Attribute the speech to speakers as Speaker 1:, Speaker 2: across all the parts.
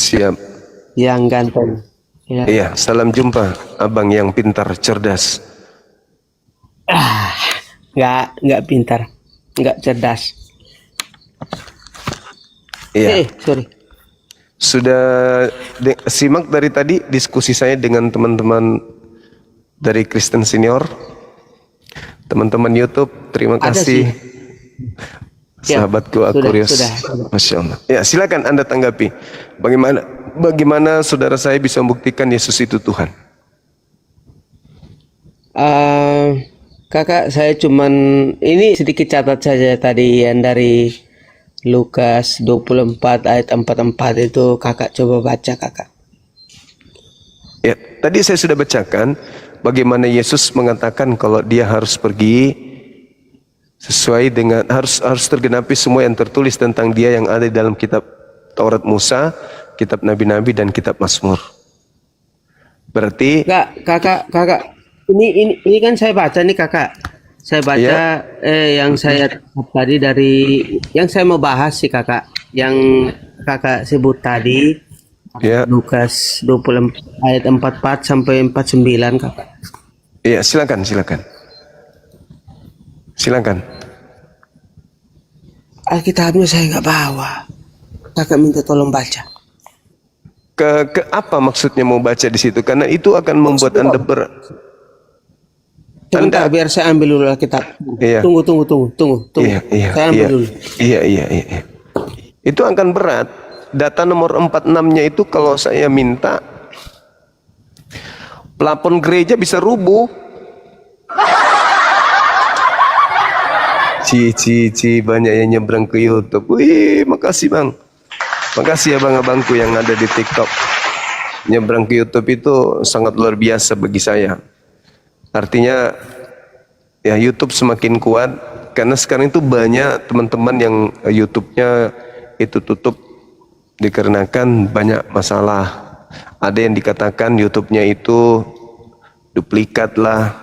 Speaker 1: Siap.
Speaker 2: yang ganteng. Ya.
Speaker 1: Iya, salam jumpa abang yang pintar, cerdas.
Speaker 2: Nggak pintar, nggak cerdas.
Speaker 1: Iya.
Speaker 2: Sorry.
Speaker 1: Sudah simak dari tadi diskusi saya dengan teman-teman dari Kristen Senior. Teman-teman YouTube, terima
Speaker 2: Ada
Speaker 1: kasih.
Speaker 2: sih. Ya,
Speaker 1: Sahabatku Aquarius.
Speaker 2: sudah.
Speaker 1: Masya Allah. Ya, silakan Anda tanggapi. Bagaimana saudara saya bisa membuktikan Yesus itu Tuhan?
Speaker 2: Kakak, saya cuman ini sedikit catat saja tadi yang dari Lukas 24 ayat 44 itu kakak coba baca kakak.
Speaker 1: Ya, tadi saya sudah bacakan bagaimana Yesus mengatakan kalau dia harus pergi sesuai dengan harus tergenapi semua yang tertulis tentang dia yang ada di dalam kitab Taurat Musa, kitab Nabi-Nabi dan kitab Mazmur. Berarti
Speaker 2: Kakak, ini kan saya baca nih kakak. Saya baca yang saya tadi dari yang saya mau bahas sih kakak, yang kakak sebut tadi.
Speaker 1: ya,
Speaker 2: Lukas 24 ayat 44 sampai 49 kakak.
Speaker 1: iya, silakan.
Speaker 2: Alkitabnya saya nggak bawa. Kakak minta tolong baca.
Speaker 1: Ke apa maksudnya mau baca di situ? Karena itu akan membuat Anda
Speaker 2: Sebentar, biar saya ambil dulu Alkitab.
Speaker 1: Iya.
Speaker 2: Tunggu.
Speaker 1: Iya.
Speaker 2: Saya ambil dulu.
Speaker 1: Iya. Itu akan berat. Data nomor 46-nya itu kalau saya minta plafon gereja bisa rubuh. Banyak yang nyebrang ke YouTube. Wih, makasih bang. Makasih abang-abangku yang ada di TikTok. Nyebrang ke YouTube itu sangat luar biasa bagi saya. Artinya ya YouTube semakin kuat karena sekarang itu banyak teman-teman yang YouTube-nya itu tutup dikarenakan banyak masalah. Ada yang dikatakan YouTube-nya itu duplikat lah,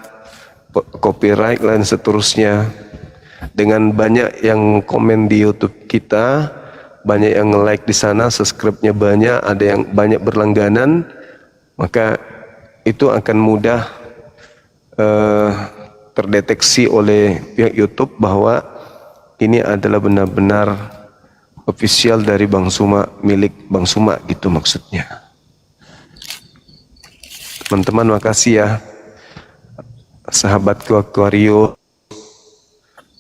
Speaker 1: copyright lah dan seterusnya. Dengan banyak yang komen di YouTube kita, banyak yang nge-like di sana, subscribe-nya banyak, ada yang banyak berlangganan, maka itu akan mudah terdeteksi oleh pihak YouTube bahwa ini adalah benar-benar official dari Bang Suma, milik Bang Suma gitu maksudnya. Teman-teman makasih ya, sahabatku Aquarius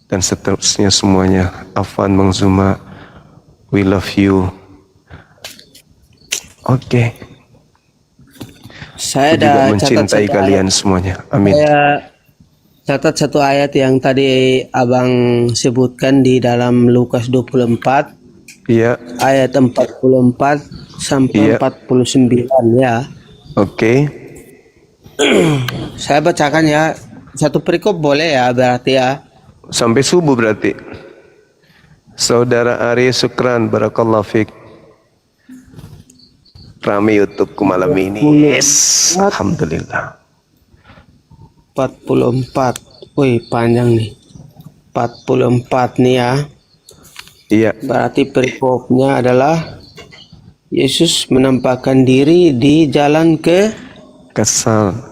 Speaker 1: dan seterusnya semuanya. Afwan Bang Suma, we love you. Oke.
Speaker 2: Saya
Speaker 1: juga mencintai kalian semuanya. Amin.
Speaker 2: Saya catat satu ayat yang tadi abang sebutkan di dalam Lukas 24.
Speaker 1: Iya.
Speaker 2: Ayat 44 sampai 49 ya.
Speaker 1: Oke.
Speaker 2: Saya bacakan ya. Satu perikop boleh ya berarti ya.
Speaker 1: Sampai subuh berarti. Saudara Ari Sukran, barakallahu fiik. Rame YouTubeku malam ini. Yes, alhamdulillah.
Speaker 2: 44. Wih, panjang nih. 44 nih ya.
Speaker 1: Iya.
Speaker 2: Berarti perikopnya adalah Yesus menampakkan diri di jalan ke
Speaker 1: Kesan.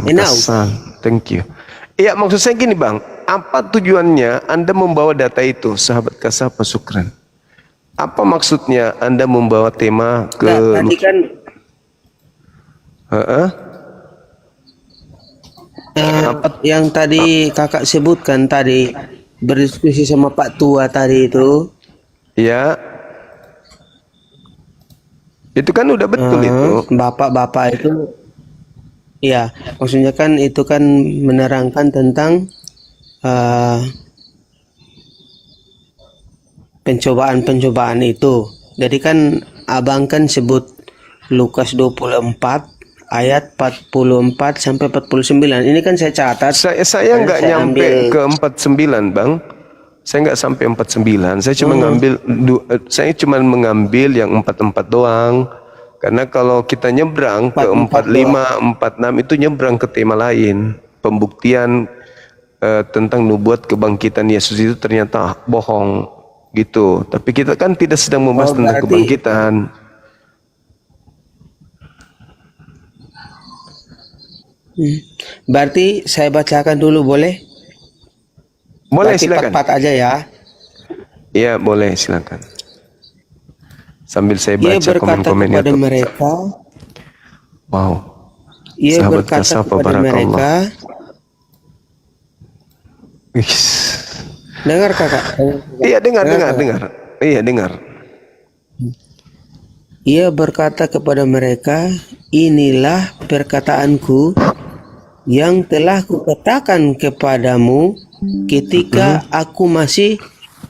Speaker 2: Emmaus.
Speaker 1: Thank you. Iya, maksud saya gini bang, apa tujuannya Anda membawa data itu, sahabat Kasapa Sukran? Apa maksudnya Anda membawa tema ke?
Speaker 2: Nah, tadi kan yang tadi kakak sebutkan tadi berdiskusi sama Pak Tua tadi itu.
Speaker 1: Ya. Itu kan udah betul itu.
Speaker 2: Bapak-bapak itu. Ya, maksudnya kan itu kan menerangkan tentang pencobaan itu. Jadi kan abang kan sebut Lukas 24 ayat 44 sampai 49. Ini kan saya catat.
Speaker 1: Saya nggak nyampe ke 49 bang. Saya nggak sampai 49. Saya cuma mengambil yang 44 doang. Karena kalau kita nyebrang ke 45, 46 itu nyebrang ke tema lain. Pembuktian tentang nubuat kebangkitan Yesus itu ternyata bohong gitu. Tapi kita kan tidak sedang membahas tentang kebangkitan.
Speaker 2: Berarti saya bacakan dulu boleh?
Speaker 1: Boleh,
Speaker 2: Berarti
Speaker 1: silakan.
Speaker 2: pat-pat aja ya.
Speaker 1: Iya, boleh, silakan. Sambil saya
Speaker 2: Ia
Speaker 1: baca
Speaker 2: berkata
Speaker 1: komen-komen
Speaker 2: kepada
Speaker 1: YouTube.
Speaker 2: mereka,
Speaker 1: Wow.
Speaker 2: ia
Speaker 1: Sahabat
Speaker 2: berkata
Speaker 1: Kasafa,
Speaker 2: kepada
Speaker 1: barakallah.
Speaker 2: mereka,
Speaker 1: Wis.
Speaker 2: dengar kakak.
Speaker 1: Iya, dengar.
Speaker 2: Kakak.
Speaker 1: Iya, dengar.
Speaker 2: Ia berkata kepada mereka, inilah perkataanku yang telah kukatakan kepadamu ketika aku masih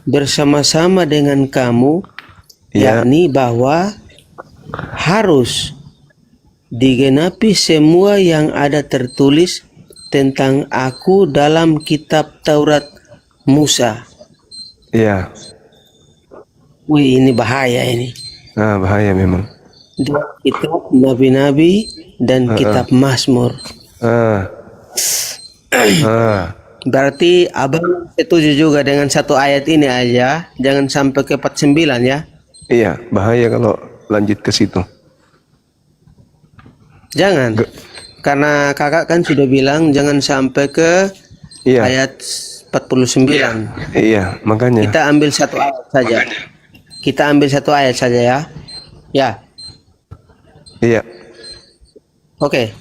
Speaker 2: bersama-sama dengan kamu,
Speaker 1: Ya.
Speaker 2: yakni bahwa harus digenapi semua yang ada tertulis tentang aku dalam kitab Taurat Musa.
Speaker 1: Iya.
Speaker 2: Wih, ini bahaya ini.
Speaker 1: Nah, bahaya memang.
Speaker 2: Dan kitab Nabi-Nabi dan kitab Mazmur.
Speaker 1: Ah. Ah.
Speaker 2: Berarti abang setuju juga dengan satu ayat ini aja, jangan sampai ke 49 ya.
Speaker 1: Iya, bahaya kalau lanjut ke situ.
Speaker 2: Jangan. Karena kakak kan sudah bilang jangan sampai ke
Speaker 1: Iya.
Speaker 2: ayat 49.
Speaker 1: Iya, makanya.
Speaker 2: Kita ambil satu ayat saja. Kita ambil satu ayat saja ya. Ya.
Speaker 1: Iya.
Speaker 2: Oke.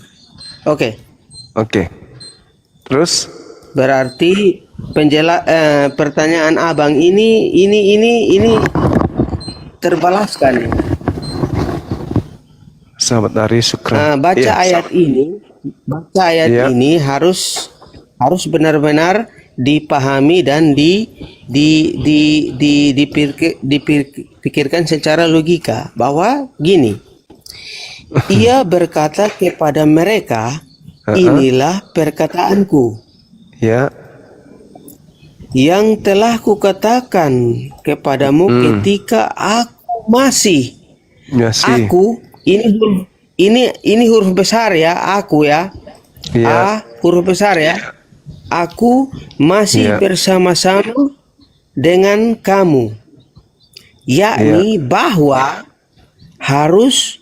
Speaker 2: Oke.
Speaker 1: Oke. Terus?
Speaker 2: Berarti pertanyaan abang ini terbalaskan.
Speaker 1: Sahabat Ari, syukran.
Speaker 2: Baca
Speaker 1: Iya.
Speaker 2: ayat ini,
Speaker 1: Iya.
Speaker 2: ini harus benar-benar dipahami dan dipikirkan secara logika bahwa gini. Ia berkata kepada mereka, inilah perkataanku
Speaker 1: Ya.
Speaker 2: yang telah kukatakan kepadamu ketika aku masih.
Speaker 1: Masih.
Speaker 2: Aku ini huruf besar ya, aku ya.
Speaker 1: Iya.
Speaker 2: A huruf besar ya. Aku masih
Speaker 1: Iya.
Speaker 2: bersama-sama dengan kamu. Yakni bahwa harus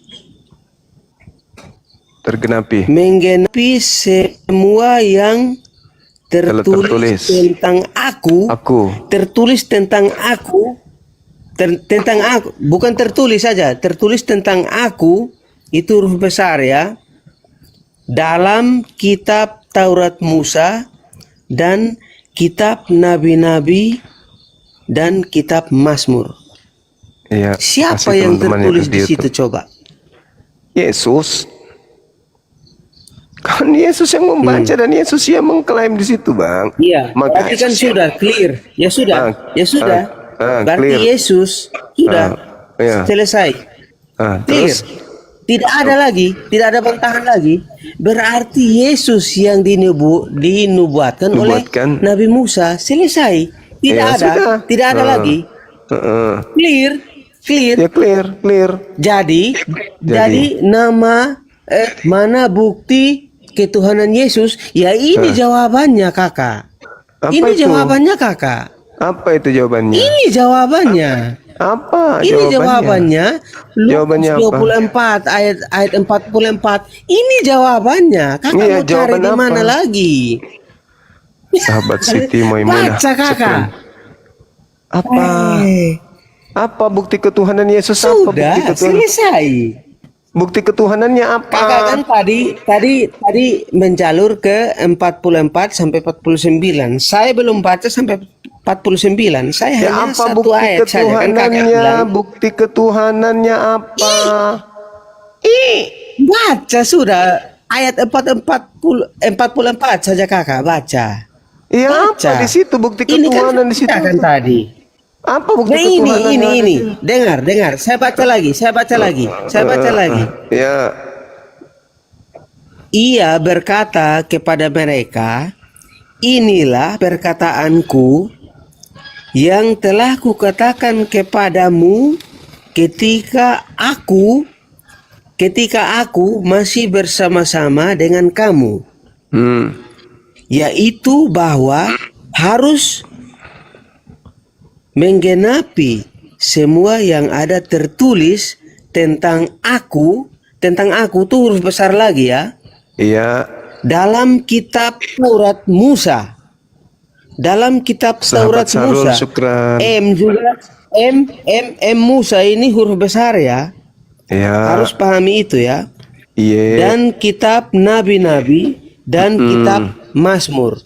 Speaker 1: Tergenapi.
Speaker 2: menggenapi semua yang tertulis tentang aku. Tertulis tentang aku. Tentang aku, bukan tertulis saja, tertulis tentang aku, itu huruf besar ya, dalam kitab Taurat Musa dan kitab Nabi-Nabi dan kitab Mazmur.
Speaker 1: Iya.
Speaker 2: Siapa
Speaker 1: Kasih
Speaker 2: yang
Speaker 1: teman-teman
Speaker 2: tertulis di
Speaker 1: YouTube.
Speaker 2: situ coba?
Speaker 1: Yesus. Kan Yesus yang membaca dan Yesus yang mengklaim di situ, Bang.
Speaker 2: Iya, berarti kan sudah clear. Ya sudah, ya sudah. Berarti
Speaker 1: clear.
Speaker 2: Yesus sudah
Speaker 1: Iya.
Speaker 2: selesai. Clear.
Speaker 1: Terus?
Speaker 2: Tidak ada lagi, tidak ada bantahan lagi. Berarti Yesus yang dinubuatkan oleh Nabi Musa selesai. Tidak
Speaker 1: Ya,
Speaker 2: ada,
Speaker 1: sudah.
Speaker 2: tidak ada lagi. Clear.
Speaker 1: Ya, clear.
Speaker 2: Jadi nama mana bukti ketuhanan Yesus? Ya ini jawabannya, Kakak.
Speaker 1: Apa
Speaker 2: Ini
Speaker 1: itu?
Speaker 2: jawabannya, Kakak.
Speaker 1: Apa itu jawabannya?
Speaker 2: Ini jawabannya.
Speaker 1: Apa
Speaker 2: Ini jawabannya.
Speaker 1: Jawabannya
Speaker 2: Lukas 24 ayat 44. Ini jawabannya. Kakak
Speaker 1: Iya,
Speaker 2: mau cari di mana lagi?
Speaker 1: Sahabat Siti Maimunah.
Speaker 2: Baca, Kakak.
Speaker 1: Apa bukti ketuhanan Yesus? Apa
Speaker 2: Sudah
Speaker 1: bukti ketuhanan?
Speaker 2: selesai.
Speaker 1: Bukti ketuhanannya apa?
Speaker 2: Kakak kan tadi menjalur ke 44 sampai 49. Saya belum baca sampai 49. Saya
Speaker 1: Ya,
Speaker 2: hanya
Speaker 1: apa
Speaker 2: satu
Speaker 1: bukti
Speaker 2: ayat saja kan Kakak
Speaker 1: ketuhanannya?
Speaker 2: bilang.
Speaker 1: Bukti ketuhanannya apa?
Speaker 2: Baca sudah ayat 44 saja Kakak baca.
Speaker 1: Ya,
Speaker 2: Baca.
Speaker 1: apa di situ bukti
Speaker 2: Ini kan
Speaker 1: ketuhanan di situ?
Speaker 2: kan tadi.
Speaker 1: Apa bukti
Speaker 2: Nah
Speaker 1: ketuhanan?
Speaker 2: ini. Dengar. Saya baca lagi.
Speaker 1: Ya.
Speaker 2: Ia berkata kepada mereka, inilah perkataanku yang telah kukatakan kepadamu ketika aku masih bersama-sama dengan kamu, yaitu bahwa harus menggenapi semua yang ada tertulis tentang aku tuh huruf besar lagi ya.
Speaker 1: Iya.
Speaker 2: dalam kitab Taurat Musa. Dalam kitab Taurat
Speaker 1: Sahabat Sarul,
Speaker 2: Musa.
Speaker 1: syukran.
Speaker 2: M juga M Musa ini huruf besar ya.
Speaker 1: Ya.
Speaker 2: Harus pahami itu ya.
Speaker 1: Iya.
Speaker 2: Dan kitab nabi-nabi dan kitab Mazmur.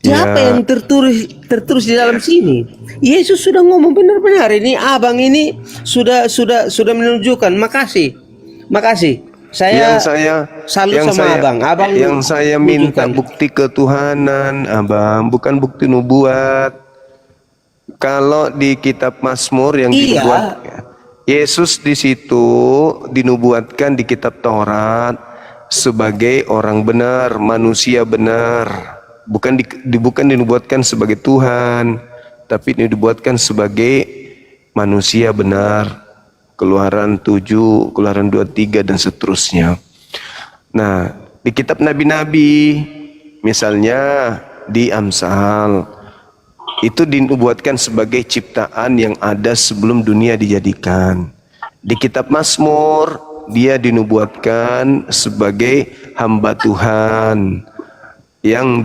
Speaker 2: Siapa
Speaker 1: Ya.
Speaker 2: yang tertulis di dalam sini? Yesus sudah ngomong benar-benar ini. Abang ini sudah menunjukkan. Makasih. Saya salut sama abang. Abang
Speaker 1: yang saya minta
Speaker 2: menunjukkan.
Speaker 1: bukti ketuhanan, abang, bukan bukti nubuat. Kalau di kitab Mazmur yang
Speaker 2: Iya.
Speaker 1: dibuat, Yesus di situ dinubuatkan di kitab Taurat sebagai orang benar, manusia benar. Bukan dinubuatkan sebagai Tuhan, tapi dinubuatkan sebagai manusia benar. Keluaran 7, Keluaran 23 dan seterusnya. Nah, di kitab nabi-nabi, misalnya di Amsal, itu dinubuatkan sebagai ciptaan yang ada sebelum dunia dijadikan. Di kitab Mazmur, dia dinubuatkan sebagai hamba Tuhan yang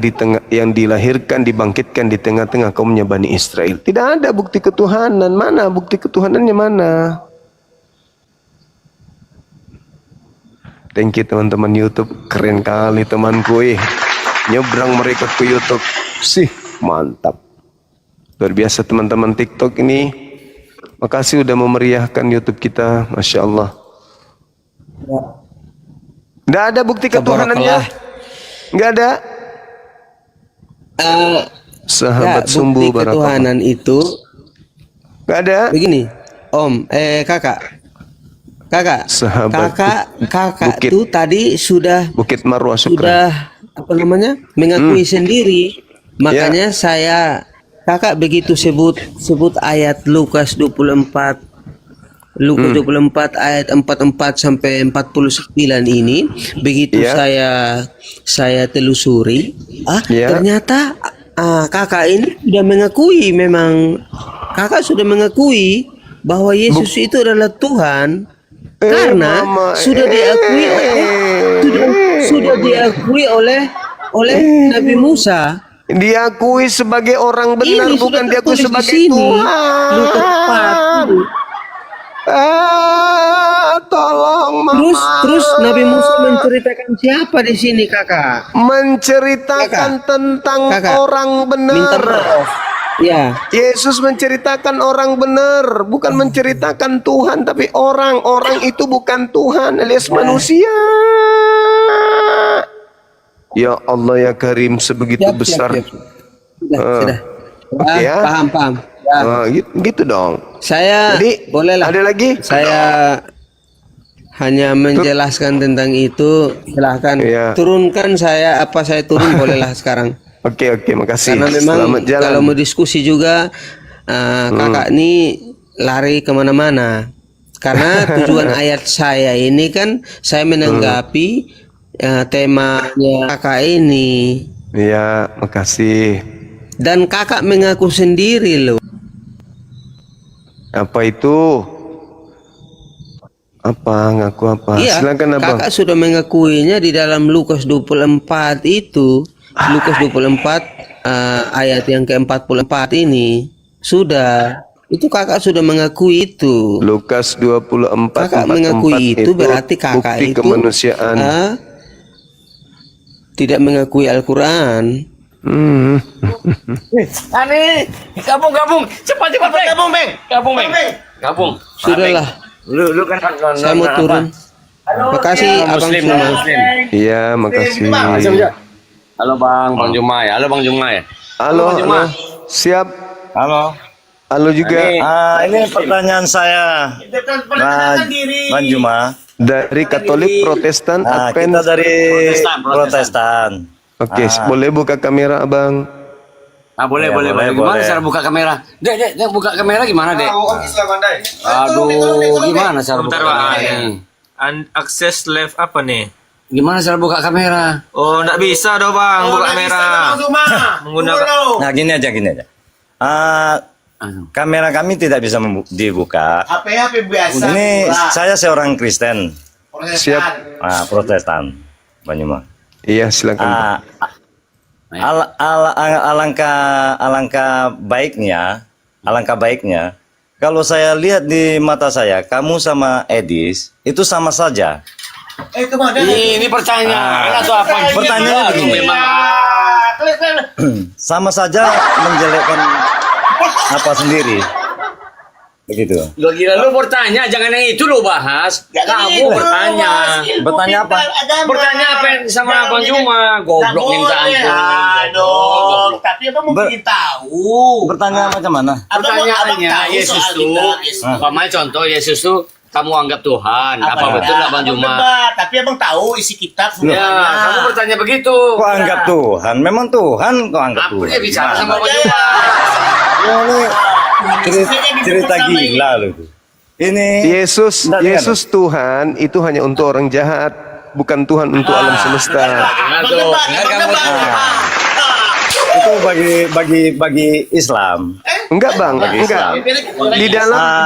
Speaker 1: dilahirkan, dibangkitkan di tengah-tengah kaumnya Bani Israel. Tidak ada bukti ketuhanan. Mana bukti ketuhanannya mana? Thank you teman-teman YouTube. Keren kali temanku. Nyebrang mereka ke YouTube. Sih, mantap. Luar biasa teman-teman TikTok ini. Makasih udah memeriahkan YouTube kita. Masya Allah. Nggak ada bukti ketuhanannya. Nggak ada. Sahabat
Speaker 2: bukti
Speaker 1: sumbu barakallah.
Speaker 2: ketuhanan itu
Speaker 1: Nggak ada.
Speaker 2: begini. Kakak,
Speaker 1: Sahabat
Speaker 2: kakak
Speaker 1: Bukit.
Speaker 2: itu tadi sudah
Speaker 1: Bukit Marwah Syukran.
Speaker 2: apa namanya mengakui sendiri. Makanya kakak begitu sebut ayat Lukas 24 ayat 44 sampai 49 ini, begitu saya telusuri, ternyata kakak ini sudah mengakui, memang kakak sudah mengakui bahwa Yesus itu adalah Tuhan. Karena
Speaker 1: mama,
Speaker 2: sudah diakui oleh Nabi Musa.
Speaker 1: Diakui sebagai orang benar,
Speaker 2: Ini
Speaker 1: bukan
Speaker 2: sudah
Speaker 1: diakui
Speaker 2: tertulis di
Speaker 1: sebagai
Speaker 2: sini.
Speaker 1: Tuhan.
Speaker 2: Lukas 4.
Speaker 1: Tolong mama.
Speaker 2: Terus Nabi Musa menceritakan siapa di sini, kakak?
Speaker 1: Menceritakan tentang
Speaker 2: Kakak,
Speaker 1: orang
Speaker 2: Minta
Speaker 1: benar.
Speaker 2: maaf. Ya.
Speaker 1: Yesus menceritakan orang benar, bukan menceritakan Tuhan, tapi orang. Orang itu bukan Tuhan, alias manusia. Ya Allah ya Karim, sebegitu besar.
Speaker 2: Sudah.
Speaker 1: Oke ya.
Speaker 2: Paham. Ya.
Speaker 1: Gitu dong.
Speaker 2: Saya
Speaker 1: Jadi,
Speaker 2: bolehlah.
Speaker 1: ada lagi?
Speaker 2: Saya hanya menjelaskan tentang itu. Silahkan turunkan saya turun bolehlah sekarang.
Speaker 1: Oke, makasih.
Speaker 2: Karena memang
Speaker 1: Selamat jalan.
Speaker 2: kalau mau diskusi juga kakak ini lari kemana-mana. Karena tujuan ayat saya ini kan saya menanggapi temanya kakak ini.
Speaker 1: Iya, makasih.
Speaker 2: Dan kakak mengaku sendiri loh.
Speaker 1: Apa itu? Apa? Ngaku apa?
Speaker 2: Iya,
Speaker 1: Silakan abang.
Speaker 2: kakak sudah mengakuinya di dalam Lukas 24 itu. Lukas 24 ayat yang ke-44 ini. Sudah. Itu kakak sudah mengakui itu.
Speaker 1: Lukas 24
Speaker 2: Kakak mengakui itu berarti kakak
Speaker 1: bukti
Speaker 2: itu
Speaker 1: kemanusiaan.
Speaker 2: Tidak mengakui Al-Quran.
Speaker 3: Ani, gabung. Cepat gabung, Bang. Gabung.
Speaker 2: Sudahlah.
Speaker 3: Lu kan
Speaker 2: Saya mau turun. Makasih abang
Speaker 3: Muslim,
Speaker 2: semua.
Speaker 3: Muslim.
Speaker 1: Iya, makasih.
Speaker 3: Halo Bang Jumai. Halo Bang Jumai.
Speaker 1: Halo. Siap.
Speaker 4: Halo.
Speaker 1: Halo juga.
Speaker 4: Ini pertanyaan saya, Bang Juma.
Speaker 1: Dari Katolik, Protestan, Advent.
Speaker 4: Kita dari Protestan.
Speaker 1: Oke, boleh buka kamera abang?
Speaker 3: Boleh.
Speaker 4: boleh.
Speaker 3: Gimana cara buka kamera? Dek, buka kamera gimana, Dek? Aduh, gimana cara buka kamera ini?
Speaker 5: Akses live apa nih?
Speaker 3: Gimana cara buka kamera?
Speaker 5: Oh, enggak bisa dong bang, buka kamera. Menggunakan.
Speaker 4: Nah, gini aja. Kamera kami tidak bisa dibuka.
Speaker 6: HP biasa.
Speaker 4: Ini saya seorang Kristen,
Speaker 1: Siap.
Speaker 4: Protestan, Bang Juma.
Speaker 1: Iya, silakan. Pak.
Speaker 4: Ah, alangkah baiknya kalau saya lihat di mata saya, kamu sama Edis itu sama saja.
Speaker 3: Ini pertanyaan atau apa?
Speaker 4: Pertanyaannya begini.
Speaker 3: Memang
Speaker 4: Sama saja menjelekkan apa sendiri. Begitu.
Speaker 3: lo gila lu bertanya, jangan yang itu lo bahas. Kamu bertanya.
Speaker 4: Bertanya apa?
Speaker 3: Bertanya apa yang sama Bang Juma? Goblok minta ampun.
Speaker 6: Tapi abang mau
Speaker 4: Ber-
Speaker 6: bikin tahu.
Speaker 4: Bertanya macam mana?
Speaker 3: Pertanyaannya
Speaker 6: tahu
Speaker 3: Yesus
Speaker 6: soal
Speaker 3: tuh,
Speaker 6: kita.
Speaker 3: umpamanya contoh Yesus tuh kamu anggap Tuhan. Apa betul lah Bang
Speaker 6: Abang
Speaker 3: Juma?
Speaker 6: debat, tapi abang tahu isi kitab
Speaker 3: Ya,
Speaker 6: semuanya.
Speaker 3: kamu bertanya begitu.
Speaker 4: Kok anggap Tuhan? Memang Tuhan kok anggap
Speaker 3: Apa
Speaker 4: Tuhan?
Speaker 3: dia bicara sama Bang
Speaker 6: Ya,
Speaker 3: Juma?
Speaker 4: Ya, ini cerita gila loh itu. Ini
Speaker 1: Yesus
Speaker 4: Nggak,
Speaker 1: Yesus Tuhan itu hanya untuk orang jahat, bukan Tuhan untuk alam semesta.
Speaker 3: Nah, tuh, dengar kamu tuh.
Speaker 4: itu bagi Islam.
Speaker 1: Enggak, Bang, enggak. Di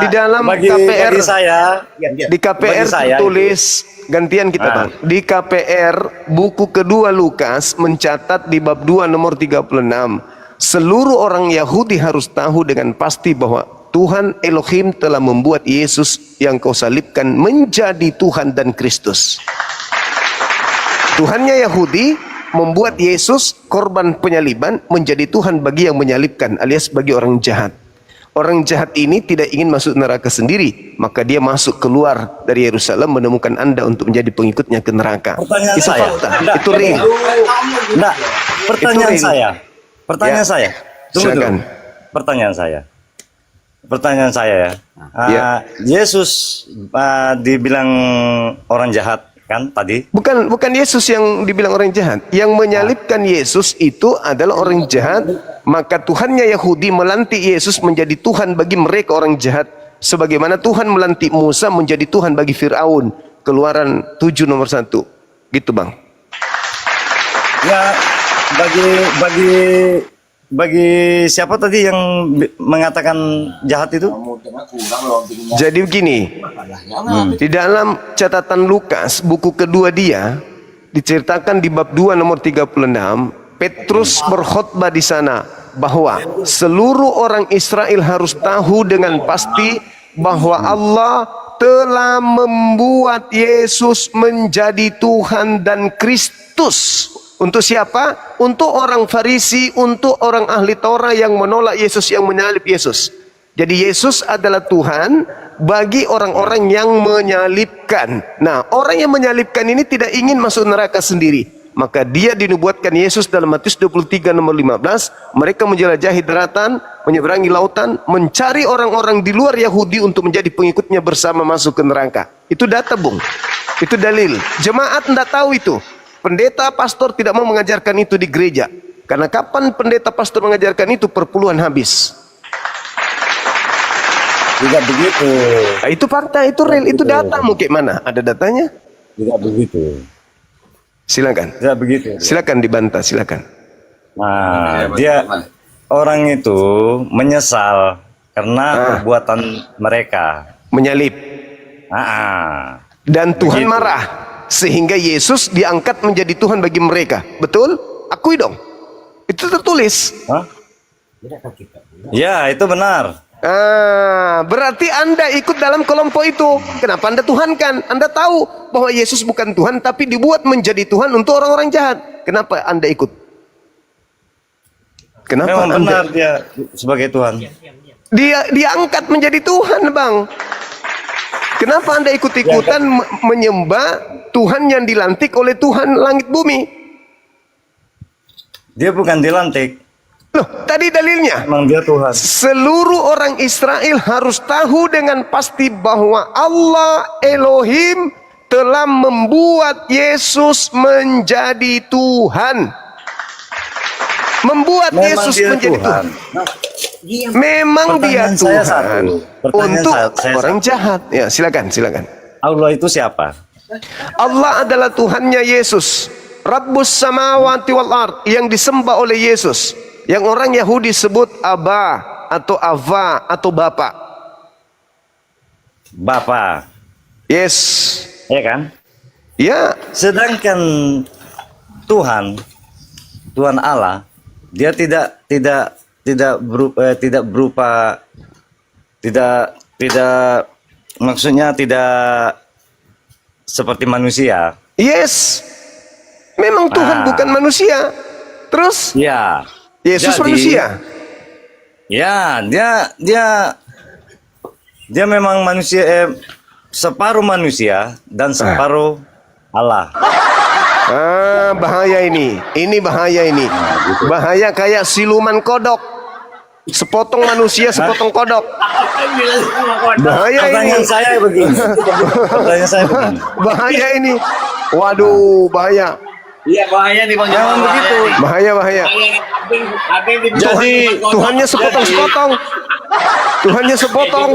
Speaker 1: dalam
Speaker 4: bagi
Speaker 1: KPR
Speaker 4: saya
Speaker 1: di KPR
Speaker 4: bagi saya
Speaker 1: tertulis gantian kita, Bang. Di KPR buku kedua Lukas mencatat di bab 2 nomor 36, seluruh orang Yahudi harus tahu dengan pasti bahwa Tuhan Elohim telah membuat Yesus yang kau salibkan menjadi Tuhan dan Kristus. Tuhannya Yahudi membuat Yesus korban penyaliban menjadi Tuhan bagi yang menyalibkan, alias bagi orang jahat. Orang jahat ini tidak ingin masuk neraka sendiri, maka dia masuk keluar dari Yerusalem menemukan Anda untuk menjadi pengikutnya ke neraka.
Speaker 4: Pertanyaan
Speaker 1: Itu
Speaker 4: saya.
Speaker 1: fakta,
Speaker 4: Enggak,
Speaker 1: itu real.
Speaker 4: Enggak, pertanyaan
Speaker 1: Itu real.
Speaker 4: saya. Pertanyaan
Speaker 1: Ya.
Speaker 4: saya. Tunggu
Speaker 1: Silakan.
Speaker 4: dulu. Pertanyaan saya ya.
Speaker 1: Ya.
Speaker 4: Yesus dibilang orang jahat kan tadi?
Speaker 1: Bukan Yesus yang dibilang orang jahat. Yang menyalibkan Yesus itu adalah orang jahat. Maka Tuhannya Yahudi melantik Yesus menjadi Tuhan bagi mereka orang jahat. Sebagaimana Tuhan melantik Musa menjadi Tuhan bagi Fir'aun. Keluaran 7 nomor 1. Gitu, Bang.
Speaker 4: Ya bagi siapa tadi yang mengatakan jahat itu?
Speaker 1: Jadi begini, di dalam catatan Lukas, buku kedua dia, diceritakan di bab 2 nomor 36, Petrus berkhotbah di sana bahwa seluruh orang Israel harus tahu dengan pasti bahwa Allah telah membuat Yesus menjadi Tuhan dan Kristus. Untuk siapa? Untuk orang Farisi, untuk orang ahli Taurat yang menolak Yesus, yang menyalib Yesus. Jadi Yesus adalah Tuhan bagi orang-orang yang menyalibkan. Nah, orang yang menyalibkan ini tidak ingin masuk neraka sendiri. Maka dia dinubuatkan Yesus dalam Matius 23 nomor 15. Mereka menjelajahi daratan, menyeberangi lautan, mencari orang-orang di luar Yahudi untuk menjadi pengikutnya bersama masuk ke neraka. Itu data, Bung. Itu dalil. Jemaat tidak tahu itu. Pendeta, pastor tidak mau mengajarkan itu di gereja. Karena kapan pendeta, pastor mengajarkan itu, perpuluhan habis.
Speaker 4: Tidak begitu.
Speaker 1: Nah, itu fakta, itu real, itu data. Mau kayak mana? Ada datanya?
Speaker 4: Tidak begitu.
Speaker 1: Silakan.
Speaker 4: Tidak begitu.
Speaker 1: Silakan dibantah, silakan.
Speaker 4: Nah, dia orang itu menyesal karena perbuatan mereka.
Speaker 1: Menyalib. Dan Tuhan
Speaker 4: Begitu.
Speaker 1: marah. Sehingga Yesus diangkat menjadi Tuhan bagi mereka. Betul? Akui dong. Itu tertulis.
Speaker 4: Hah? Ya, itu benar.
Speaker 1: Berarti Anda ikut dalam kelompok itu. Kenapa Anda tuhankan? Anda tahu bahwa Yesus bukan Tuhan, tapi dibuat menjadi Tuhan untuk orang-orang jahat. Kenapa Anda ikut? Kenapa
Speaker 4: Memang
Speaker 1: Anda?
Speaker 4: benar dia sebagai Tuhan.
Speaker 1: Dia diangkat menjadi Tuhan, Bang. Kenapa Anda ikut-ikutan menyembah Tuhan yang dilantik oleh Tuhan langit bumi?
Speaker 4: Dia bukan dilantik,
Speaker 1: Loh, tadi dalilnya.
Speaker 4: memang dia Tuhan.
Speaker 1: Seluruh orang Israel harus tahu dengan pasti bahwa Allah Elohim telah membuat Yesus menjadi Tuhan. Membuat
Speaker 4: Memang
Speaker 1: Yesus
Speaker 4: dia
Speaker 1: menjadi Tuhan. Memang dia
Speaker 4: Pertanyaan saya
Speaker 1: Tuhan
Speaker 4: satu. Pertanyaan
Speaker 1: untuk
Speaker 4: saya
Speaker 1: orang jahat. Ya, silakan, silakan.
Speaker 4: Allah itu siapa?
Speaker 1: Allah adalah Tuhannya Yesus. Rabbus samawati wal ard, yang disembah oleh Yesus. Yang orang Yahudi sebut Aba atau Ava atau Bapak.
Speaker 4: Bapa,
Speaker 1: Yes.
Speaker 4: ya kan?
Speaker 1: Ya,
Speaker 4: Sedangkan Tuhan Allah, dia tidak berupa maksudnya tidak seperti manusia.
Speaker 1: Yes. Memang Tuhan bukan manusia. Terus
Speaker 4: Ya.
Speaker 1: Yesus
Speaker 4: Jadi,
Speaker 1: manusia.
Speaker 4: Ya, dia memang manusia, separuh manusia dan separuh Allah.
Speaker 1: Bahaya ini. Ini bahaya ini. Bahaya kayak siluman kodok. Sepotong manusia, sepotong kodok. Bahaya ini.
Speaker 4: Pertanyaan saya begini.
Speaker 1: Bahaya ini. Waduh, bahaya.
Speaker 3: Iya bahaya nih Bang Juma.
Speaker 4: Jangan begitu.
Speaker 1: Bahaya.
Speaker 4: Jadi
Speaker 1: Tuhannya sepotong-sepotong. Tuhannya sepotong.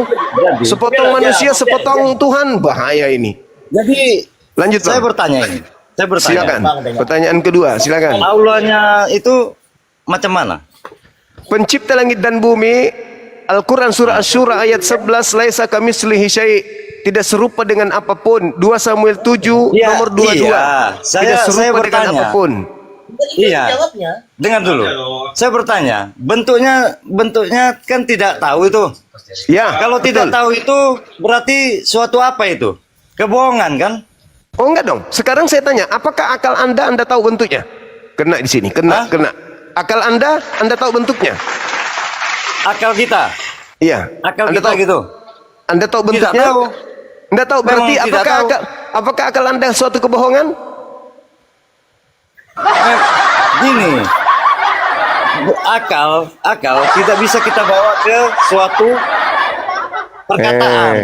Speaker 1: Sepotong manusia, sepotong Tuhan. Bahaya ini.
Speaker 4: Jadi
Speaker 1: Lanjut,
Speaker 4: saya
Speaker 1: Bang.
Speaker 4: bertanya ini. Saya bertanya.
Speaker 1: Silakan. Pertanyaan kedua, silakan.
Speaker 4: Allahnya itu macam mana?
Speaker 1: Pencipta langit dan bumi. Al-Quran surah Asy-Syura ayat 11, laisa kamitslihi syai', tidak serupa dengan apapun. 2 Samuel 7
Speaker 4: Iya,
Speaker 1: nomor 22.
Speaker 4: iya.
Speaker 1: Tidak
Speaker 4: Saya
Speaker 1: serupa dengan
Speaker 4: bertanya.
Speaker 1: apapun.
Speaker 4: Iya. Dengar dulu. Saya bertanya, bentuknya kan tidak tahu itu.
Speaker 1: Ya.
Speaker 4: Kalau tidak
Speaker 1: betul.
Speaker 4: tahu itu berarti suatu apa itu? Kebohongan kan?
Speaker 1: Oh enggak dong. Sekarang saya tanya, apakah akal Anda tahu bentuknya? Kena di sini, kena. Akal Anda tahu bentuknya?
Speaker 4: Akal kita.
Speaker 1: Iya.
Speaker 4: Akal
Speaker 1: Anda
Speaker 4: kita
Speaker 1: tahu,
Speaker 4: gitu.
Speaker 1: Anda tahu
Speaker 4: Tidak
Speaker 1: bentuknya?
Speaker 4: tahu.
Speaker 1: Anda tahu berarti
Speaker 4: Memang tidak tahu.
Speaker 1: apakah akal Anda suatu kebohongan?
Speaker 4: Gini. Akal tidak bisa kita bawa ke suatu perkataan.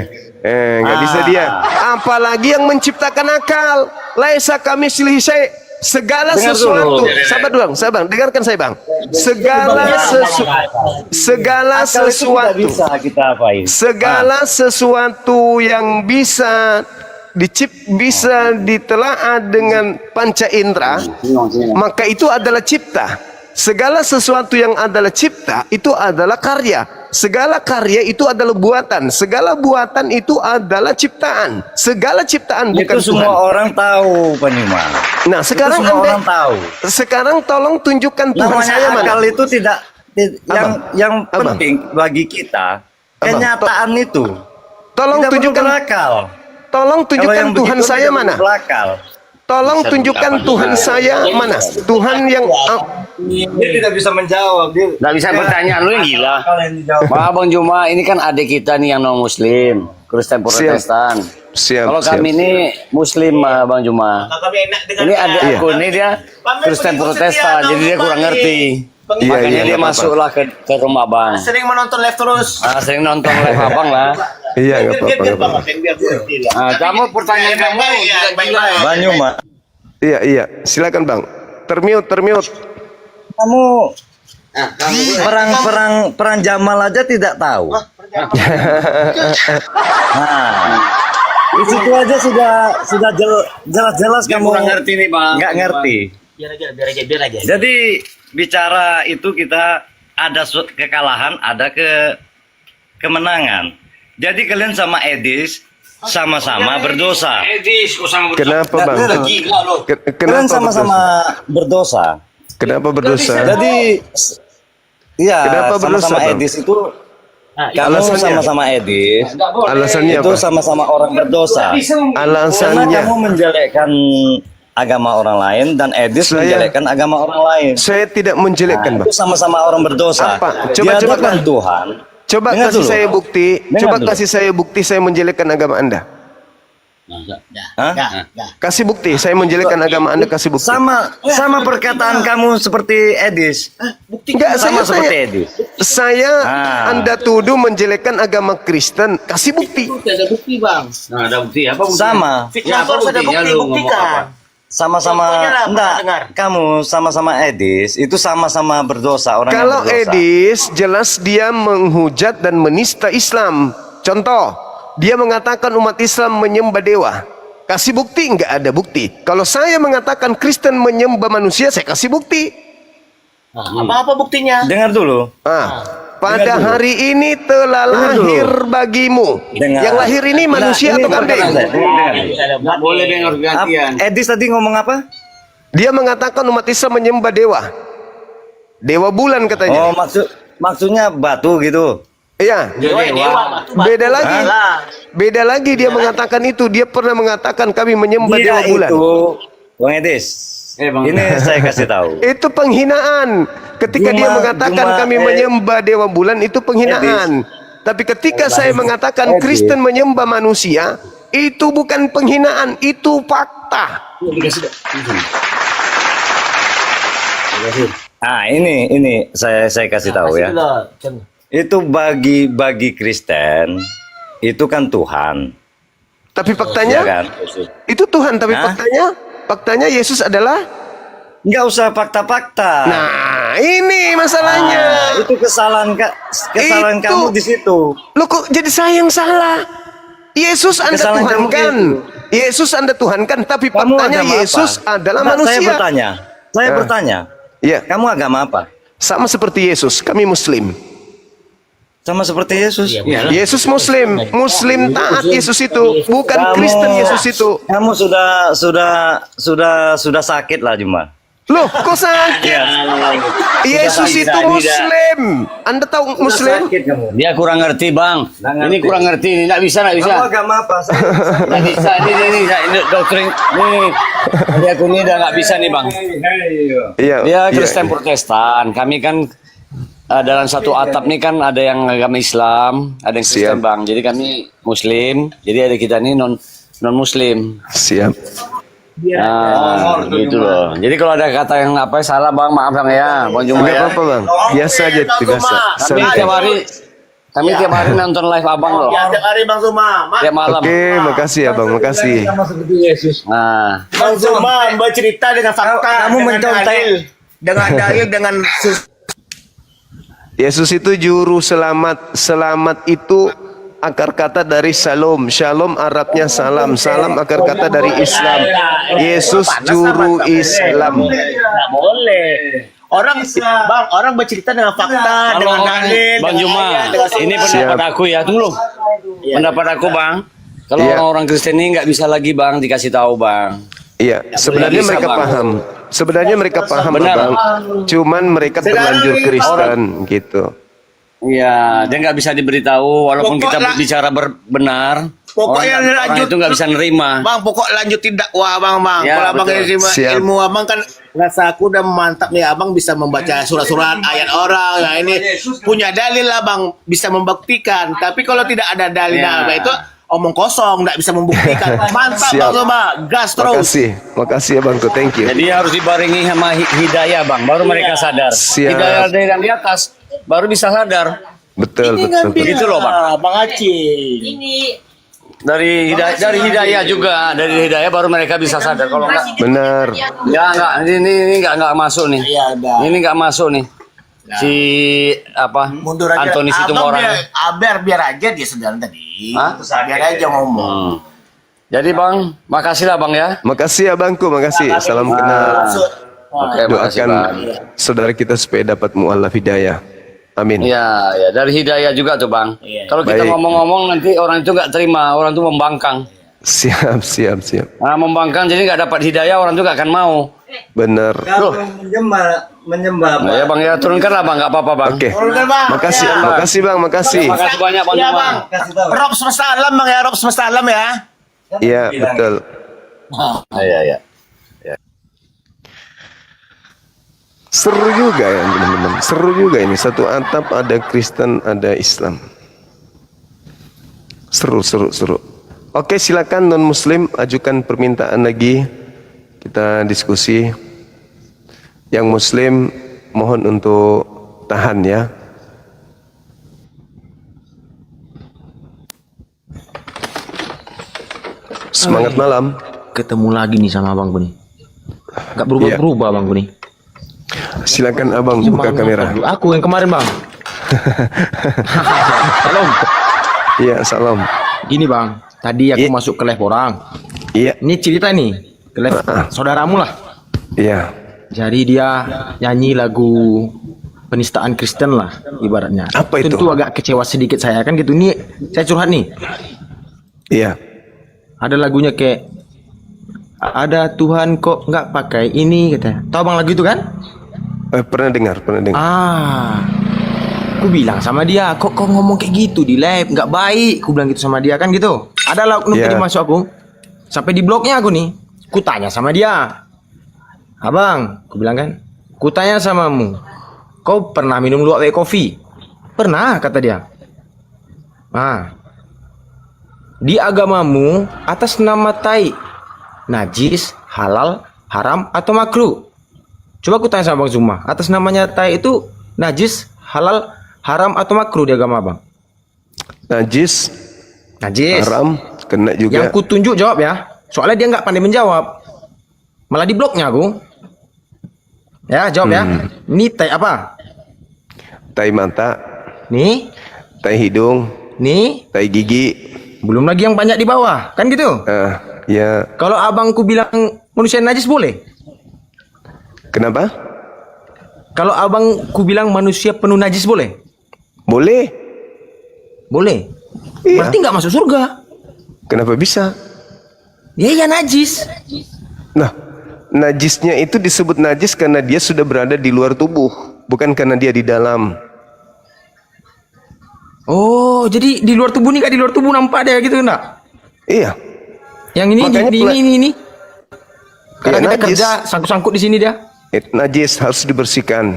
Speaker 1: Nggak bisa dia. Apalagi yang menciptakan akal. Laisa kamitslihi syai'. Segala
Speaker 4: Dengar
Speaker 1: sesuatu.
Speaker 4: dulu.
Speaker 1: Sabar doang, sabar. Dengarkan saya, Bang. Segala
Speaker 4: Akal itu tidak
Speaker 1: sesuatu.
Speaker 4: bisa kita apain.
Speaker 1: Segala sesuatu yang bisa bisa ditelaah dengan panca indera, maka itu adalah cipta. Segala sesuatu yang adalah cipta itu adalah karya. Segala karya itu adalah buatan. Segala buatan itu adalah ciptaan. Segala ciptaan bukan
Speaker 4: Itu semua
Speaker 1: Tuhan.
Speaker 4: orang tahu, Pak Nima.
Speaker 1: Nah, sekarang
Speaker 4: itu semua
Speaker 1: Anda
Speaker 4: orang tahu.
Speaker 1: sekarang tolong tunjukkan Tuhan
Speaker 4: Namanya
Speaker 1: saya mana.
Speaker 4: akal itu tidak yang
Speaker 1: Abang.
Speaker 4: penting bagi kita kenyataan itu.
Speaker 1: Tolong
Speaker 4: Tidak perlu
Speaker 1: tunjukkan
Speaker 4: berakal.
Speaker 1: Tolong
Speaker 4: Kalau
Speaker 1: tunjukkan
Speaker 4: yang
Speaker 1: Tuhan
Speaker 4: begitu
Speaker 1: saya
Speaker 4: tidak
Speaker 1: mana.
Speaker 4: perlu berakal.
Speaker 1: Tolong tunjukkan Tuhan saya mana. Tuhan yang
Speaker 4: Dia tidak bisa menjawab. Dia
Speaker 3: Nggak bisa bertanya, lu yang gila.
Speaker 4: akal yang dijawab.
Speaker 3: Pak Bang Juma, ini kan adik kita nih yang non Muslim, Kristen Protestan.
Speaker 1: siap.
Speaker 3: Kalau kami ini Muslim, Bang Juma.
Speaker 6: Kami enak dengan
Speaker 3: Ini adik
Speaker 1: Iya.
Speaker 3: aku ini dia Kristen Protestan, jadi dia kurang ngerti.
Speaker 1: Iya,
Speaker 3: Makanya
Speaker 1: iya,
Speaker 3: dia
Speaker 1: nggak apa-apa.
Speaker 3: masuklah ke rumah Bang.
Speaker 6: sering menonton live terus.
Speaker 3: Sering nonton live Abang lah.
Speaker 1: Iya, nggak apa-apa, nggak apa-apa.
Speaker 6: Biar ngerti lah.
Speaker 3: Kamu pertanyaan kamu juga gila.
Speaker 4: Banyuma,
Speaker 1: Iya. Silakan, Bang. Termute.
Speaker 4: kamu perang Jamal aja tidak tahu. Nah, di situ aja sudah jelas-jelas
Speaker 3: Dia
Speaker 4: kamu
Speaker 3: kurang ngerti nih, Bang.
Speaker 4: nggak ngerti.
Speaker 6: Biar aja.
Speaker 4: Jadi bicara itu kita ada kekalahan, ada kemenangan. Jadi kalian sama Edis sama-sama berdosa.
Speaker 3: Edis, usang
Speaker 1: Kenapa, Bang?
Speaker 3: Gila lo.
Speaker 4: Kalian
Speaker 1: Kenapa
Speaker 4: sama-sama berdosa.
Speaker 1: Kenapa berdosa?
Speaker 4: Jadi iya,
Speaker 1: Kenapa berdosa,
Speaker 4: sama-sama
Speaker 1: Bang?
Speaker 4: Edis itu kamu
Speaker 1: alasannya?
Speaker 4: sama-sama Edis
Speaker 1: Alasannya
Speaker 4: itu
Speaker 1: apa?
Speaker 4: sama-sama orang berdosa. Karena
Speaker 1: Alasannya
Speaker 4: kamu menjelekkan agama orang lain dan Edis
Speaker 1: Saya-
Speaker 4: menjelekkan agama orang lain.
Speaker 1: saya tidak menjelekkan, Bang.
Speaker 4: Itu sama-sama orang berdosa.
Speaker 1: Apa?
Speaker 4: Di
Speaker 1: Coba
Speaker 4: hadapan Tuhan.
Speaker 1: Coba
Speaker 4: Dengar
Speaker 1: kasih
Speaker 4: dulu.
Speaker 1: saya bukti.
Speaker 4: Dengar
Speaker 1: Coba
Speaker 4: dulu.
Speaker 1: kasih saya bukti saya menjelekkan agama Anda.
Speaker 4: Hah?
Speaker 1: Kasih bukti saya menjelekkan agama Anda, kasih bukti.
Speaker 4: Sama perkataan kamu seperti Edis.
Speaker 1: Enggak,
Speaker 4: Sama
Speaker 1: saya
Speaker 4: seperti Edis.
Speaker 1: Saya Anda tuduh menjelekkan agama Kristen, kasih bukti.
Speaker 6: Ada bukti, Bang.
Speaker 3: Nah, ada bukti apa?
Speaker 4: Sama.
Speaker 6: Fitnah terus ada bukti, buktikan.
Speaker 4: Sama-sama
Speaker 6: Contohnya lah,
Speaker 4: enggak,
Speaker 6: pernah dengar.
Speaker 4: kamu sama-sama Edis itu sama-sama berdosa, orang
Speaker 1: Kalau
Speaker 4: yang berdosa.
Speaker 1: Edis jelas dia menghujat dan menista Islam. Contoh, dia mengatakan umat Islam menyembah dewa. Kasih bukti, enggak ada bukti. Kalau saya mengatakan Kristen menyembah manusia, saya kasih bukti.
Speaker 6: Apa buktinya?
Speaker 4: Dengar dulu.
Speaker 1: Pada hari ini telah
Speaker 4: Dengar dulu.
Speaker 1: lahir bagimu.
Speaker 4: Dengar.
Speaker 1: Yang lahir ini manusia
Speaker 4: Nah,
Speaker 1: atau
Speaker 4: ini
Speaker 1: kambing?
Speaker 4: perkataan saya. Dengar dulu.
Speaker 3: Nggak boleh dengar gantian.
Speaker 4: Edis tadi ngomong apa?
Speaker 1: Dia mengatakan umat Islam menyembah dewa. Dewa bulan katanya.
Speaker 4: Oh, maksudnya batu gitu.
Speaker 1: Iya. Beda lagi. Beda lagi dia mengatakan itu. Dia pernah mengatakan kami menyembah dewa bulan.
Speaker 4: Itu, Bang Edis. Ini saya kasih tahu.
Speaker 1: Itu penghinaan. Ketika dia mengatakan kami menyembah dewa bulan, itu penghinaan. Tapi ketika saya mengatakan Kristen menyembah manusia, itu bukan penghinaan, itu fakta.
Speaker 4: Ah, ini saya kasih tahu ya. Itu bagi Kristen itu kan Tuhan.
Speaker 1: Tapi faktanya,
Speaker 4: Ya kan?
Speaker 1: itu Tuhan. Tapi
Speaker 4: Hah?
Speaker 1: faktanya Yesus adalah.
Speaker 4: Nggak usah fakta-fakta.
Speaker 1: Nah, ini masalahnya.
Speaker 4: Itu kesalahan
Speaker 1: Itu.
Speaker 4: kamu di situ.
Speaker 1: Loh kok jadi saya yang salah? Yesus Anda
Speaker 4: Kesalahan kamu
Speaker 1: Tuhankan. Yesus Anda Tuhankan, tapi
Speaker 4: Kamu
Speaker 1: faktanya
Speaker 4: agama
Speaker 1: Yesus
Speaker 4: apa?
Speaker 1: adalah
Speaker 4: Nah,
Speaker 1: manusia.
Speaker 4: Saya bertanya.
Speaker 1: Ya,
Speaker 4: Kamu agama apa?
Speaker 1: sama seperti Yesus, kami Muslim.
Speaker 4: Sama seperti Yesus.
Speaker 1: Yesus Muslim, Muslim taat Yesus itu, bukan Kristen Yesus itu.
Speaker 4: Kamu sudah sakit lah cuma.
Speaker 1: Loh, kok sakit? Yesus itu Muslim. Anda tahu Muslim?
Speaker 4: Sakit kamu.
Speaker 3: Dia kurang ngerti, Bang. Ini kurang ngerti, ini nggak bisa.
Speaker 4: Kamu agama apa?
Speaker 3: Nggak bisa, ini doktrin. Nih, dia aku ini udah nggak bisa nih, Bang.
Speaker 1: Iya.
Speaker 3: Dia
Speaker 1: iya,
Speaker 3: Kristen
Speaker 1: iya.
Speaker 3: Protestan. Kami kan dalam satu atap nih kan ada yang agama Islam, ada yang Kristen,
Speaker 1: Siap.
Speaker 3: Bang. Jadi kami Muslim. Jadi ada kita nih non Muslim.
Speaker 1: Siap.
Speaker 3: Nah, gitu loh. Jadi kalau ada kata yang apa salah, Bang, maaf Bang ya. Bang Juma
Speaker 1: Enggak
Speaker 3: ya.
Speaker 1: apa-apa, Bang. Biasa aja, biasa.
Speaker 3: Kami tiap hari nonton live Abang loh.
Speaker 6: Ya, tiap hari Bang Zuma.
Speaker 3: Tiap malam.
Speaker 1: Oke, makasih ya, Bang. Makasih.
Speaker 3: Nah,
Speaker 6: Bang Zuma bercerita dengan fakta,
Speaker 4: Kamu
Speaker 6: dengan
Speaker 4: mencontoh.
Speaker 6: dalil, dengan
Speaker 1: Yesus itu juru selamat. Selamat itu akar kata dari Shalom. Shalom Arabnya salam. Salam akar kata dari Islam. Yesus juru Islam.
Speaker 6: Nggak boleh. Orang bercerita dengan fakta, dengan dalil,
Speaker 3: Bang
Speaker 6: dengan
Speaker 3: Juma,
Speaker 6: ayat, dengan
Speaker 3: ini
Speaker 6: sumber.
Speaker 3: pendapat aku ya. Tunggu. Pendapat aku, Bang. Kalau
Speaker 1: Iya.
Speaker 3: orang-orang Kristen ini nggak bisa lagi, Bang, dikasih tahu, Bang.
Speaker 1: Iya, sebenarnya
Speaker 3: bisa,
Speaker 1: mereka
Speaker 3: Bang.
Speaker 1: paham. Sebenarnya mereka paham,
Speaker 3: Benar.
Speaker 1: Bang. Cuman mereka terlanjur Kristen gitu.
Speaker 3: Iya, dia nggak bisa diberitahu walaupun kita
Speaker 6: Pokoknya-
Speaker 3: bicara benar.
Speaker 6: Pokoknya
Speaker 3: orang
Speaker 6: lanjut
Speaker 3: itu nggak bisa nerima.
Speaker 6: Bang, pokok lanjutin dakwah Bang.
Speaker 3: Ya,
Speaker 6: Kalau Abang
Speaker 3: betul.
Speaker 6: ilmu,
Speaker 1: Siap.
Speaker 6: ilmu Abang kan rasa aku udah mantap nih. Abang bisa membaca surat-surat ayat orang. Nah, ini punya dalil lah Bang, bisa membuktikan. Tapi kalau tidak ada dalil,
Speaker 3: Ya.
Speaker 6: nah, itu omong kosong, nggak bisa membuktikan. Mantap
Speaker 1: Siap.
Speaker 6: Bang Zuma, gas terus.
Speaker 1: Makasih ya, Bangku. Thank you.
Speaker 3: Jadi harus dibarengi sama hidayah, Bang, baru mereka sadar.
Speaker 1: Siap.
Speaker 3: Hidayah dari yang di atas baru bisa sadar.
Speaker 1: Betul,
Speaker 6: Ini
Speaker 1: betul.
Speaker 6: ngambil
Speaker 3: Gitu loh, Bang.
Speaker 6: Bang Aceh.
Speaker 3: Dari hidayah juga, dari hidayah baru mereka bisa sadar. Kalau enggak,
Speaker 1: Benar.
Speaker 3: ya enggak, ini enggak masuk nih.
Speaker 6: Iya, udah.
Speaker 3: Ini enggak masuk nih. Si apa?
Speaker 6: Mundur aja.
Speaker 3: Antoni
Speaker 6: Abang
Speaker 3: Situmorang.
Speaker 6: biar aja dia sedang tadi.
Speaker 3: Hah?
Speaker 6: Biar aja ngomong.
Speaker 3: Jadi Bang, makasih lah Bang ya.
Speaker 1: Makasih ya, Bangku. Makasih. Salam kenal.
Speaker 3: Oke, makasih
Speaker 1: Doakan
Speaker 3: Bang.
Speaker 1: saudara kita supaya dapat mu'alaf hidayah. Amin.
Speaker 3: Iya, ya dari hidayah juga tuh Bang.
Speaker 6: Iya.
Speaker 3: Kalau kita
Speaker 1: Baik.
Speaker 3: ngomong-ngomong nanti orang itu nggak terima, orang itu membangkang.
Speaker 1: Siap.
Speaker 3: Nah, membangkang jadi nggak dapat hidayah, orang itu nggak akan mau.
Speaker 1: Benar.
Speaker 3: Loh.
Speaker 4: menyembah
Speaker 3: Nah, ya Bang ya, turunkanlah Bang, nggak apa-apa Bang.
Speaker 1: Oke.
Speaker 6: Turunkan, Bang.
Speaker 1: Makasih,
Speaker 6: Ya.
Speaker 1: makasih Bang, makasih.
Speaker 3: Makasih banyak Bang.
Speaker 6: Iya
Speaker 3: Juma.
Speaker 6: Bang. Rob semesta alam Bang ya, Rob semesta alam ya.
Speaker 1: Iya, betul.
Speaker 3: Iya.
Speaker 1: Seru juga ya, teman-teman. Seru juga ini. Satu atap ada Kristen, ada Islam. Seru. Oke, silakan non-Muslim ajukan permintaan lagi. Kita diskusi. Yang Muslim mohon untuk tahan ya. Semangat malam.
Speaker 5: Ketemu lagi nih sama abangku nih. Gak
Speaker 1: Iya.
Speaker 5: berubah abangku nih.
Speaker 1: Silakan abang buka kamera.
Speaker 5: Aku yang kemarin bang. Salam.
Speaker 1: Iya, salam.
Speaker 5: Gini bang, tadi aku
Speaker 1: Iya.
Speaker 5: masuk ke live orang.
Speaker 1: Iya,
Speaker 5: Ini cerita nih, ke live saudaramu lah.
Speaker 1: iya.
Speaker 5: Jadi dia nyanyi lagu penistaan Kristen lah ibaratnya.
Speaker 1: Apa itu?
Speaker 5: Tentu agak kecewa sedikit saya kan gitu. Nih saya curhat nih.
Speaker 1: Iya.
Speaker 5: Ada lagunya kayak ada Tuhan kok nggak pakai ini katanya. Tahu bang lagu itu kan?
Speaker 1: Pernah dengar.
Speaker 5: Aku bilang sama dia, kok kau ngomong kayak gitu di live, nggak baik. Aku bilang gitu sama dia kan gitu. Ada lah oknum
Speaker 1: Yeah.
Speaker 5: tadi masuk aku, sampai di blognya aku nih. Ku tanya sama dia, abang, aku bilang kan, ku tanya samamu, kau pernah minum luwak kayak kopi? Pernah, kata dia. Ah, di agamamu atas nama tai, najis, halal, haram atau makruh? Coba aku tanya sama Bang Zuma, atas namanya tai itu najis, halal, haram atau makruh di agama abang?
Speaker 1: Najis,
Speaker 5: Najis.
Speaker 1: haram, kena juga.
Speaker 5: Yang ku tunjuk jawab ya. Soalnya dia nggak pandai menjawab. Malah di bloknya aku. Ya, jawab ya. Ini tai apa?
Speaker 1: Tai mata,
Speaker 5: Nih,
Speaker 1: tai hidung,
Speaker 5: nih.
Speaker 1: tai gigi.
Speaker 5: Belum lagi yang banyak di bawah. Kan gitu?
Speaker 1: Ya,
Speaker 5: Kalau abangku bilang manusia najis boleh?
Speaker 1: kenapa?
Speaker 5: Kalau abangku bilang manusia penuh najis boleh?
Speaker 1: Boleh.
Speaker 5: Boleh.
Speaker 1: Iya.
Speaker 5: Berarti nggak masuk surga.
Speaker 1: Kenapa bisa?
Speaker 5: Ya, ya najis.
Speaker 1: Nah, najisnya itu disebut najis karena dia sudah berada di luar tubuh, bukan karena dia di dalam.
Speaker 5: Oh, jadi di luar tubuh nih, kak, di luar tubuh nampak dia gitu enggak?
Speaker 1: Iya.
Speaker 5: Yang ini,
Speaker 1: Makanya
Speaker 5: ini. Karena
Speaker 1: Iya,
Speaker 5: kita
Speaker 1: najis.
Speaker 5: kerja sangkut-sangkut di sini dia.
Speaker 1: Najis harus dibersihkan.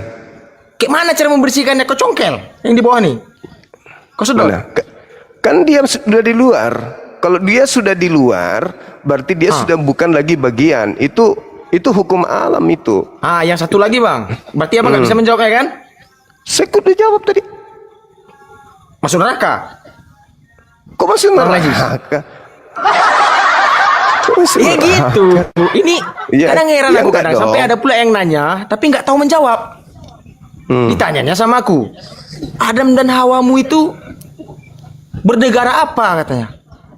Speaker 5: Kayak mana cara membersihkannya? Kau congkel yang di bawah nih. Kau sedot.
Speaker 1: Mana? Kan dia sudah di luar. Kalau dia sudah di luar, berarti dia sudah bukan lagi bagian. Itu hukum alam itu.
Speaker 5: Ah, yang satu lagi bang. Berarti abang nggak bisa menjawabnya kan?
Speaker 1: Saya udah jawab tadi.
Speaker 5: Masuk neraka.
Speaker 1: Kok masih
Speaker 5: Orang najis.
Speaker 1: neraka? Kok masih
Speaker 5: Iya
Speaker 1: neraka?
Speaker 5: gitu. Ini
Speaker 1: Iya,
Speaker 5: kadang heran
Speaker 1: iya
Speaker 5: aku
Speaker 1: enggak
Speaker 5: kadang
Speaker 1: dong.
Speaker 5: sampai ada pula yang nanya tapi nggak tahu menjawab. Ditanyanya sama aku. Adam dan Hawamu itu bernegara apa katanya?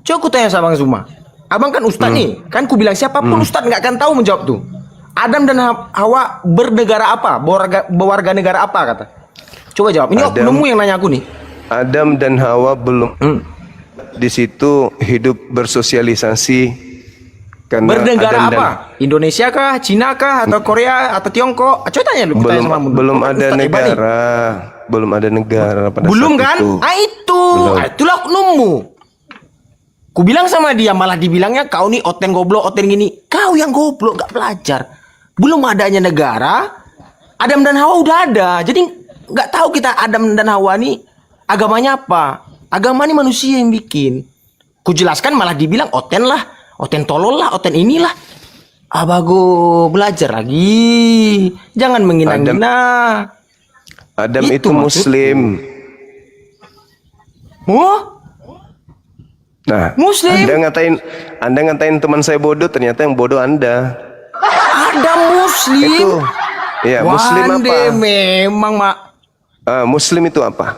Speaker 5: Coba aku tanya sama Bang Zuma. Abang kan ustadz nih, kan ku bilang siapapun ustadz nggak akan tahu menjawab tuh. Adam dan Hawa bernegara apa? Berwarga negara apa kata? Coba jawab. Ini
Speaker 1: Adam.
Speaker 5: oknummu yang nanya aku nih.
Speaker 1: Adam dan Hawa belum di situ hidup bersosialisasi karena
Speaker 5: Bernegara
Speaker 1: Adam
Speaker 5: apa? Indonesia kah? Cina kah? Atau Korea? Atau Tiongkok? Coba tanya lu.
Speaker 1: belum
Speaker 5: Tanya sama Mun.
Speaker 1: belum
Speaker 5: Kau kan
Speaker 1: ada
Speaker 5: ustadz hebat nih.
Speaker 1: negara, belum ada negara pada
Speaker 5: Belum
Speaker 1: saat
Speaker 5: kan?
Speaker 1: itu.
Speaker 5: Ah itu.
Speaker 1: Belum.
Speaker 5: Ah, itulah oknummu. Ku bilang sama dia, malah dibilangnya kau nih oten goblok, oten gini. Kau yang goblok, gak belajar. Belum adanya negara, Adam dan Hawa udah ada. Jadi nggak tahu kita Adam dan Hawa nih agamanya apa. Agama ini manusia yang bikin. Ku jelaskan malah dibilang oten lah, oten tolol lah, oten inilah. Abago belajar lagi. Jangan menghina-hina.
Speaker 1: Adam
Speaker 5: Itu
Speaker 1: itu Muslim.
Speaker 5: Oh?
Speaker 1: Nah,
Speaker 5: Muslim?
Speaker 1: Anda ngatain teman saya bodoh, ternyata yang bodoh Anda.
Speaker 5: Ada Muslim.
Speaker 1: Itu. Ya, Muslim
Speaker 5: Wande,
Speaker 1: apa?
Speaker 5: memang mak.
Speaker 1: Muslim itu apa?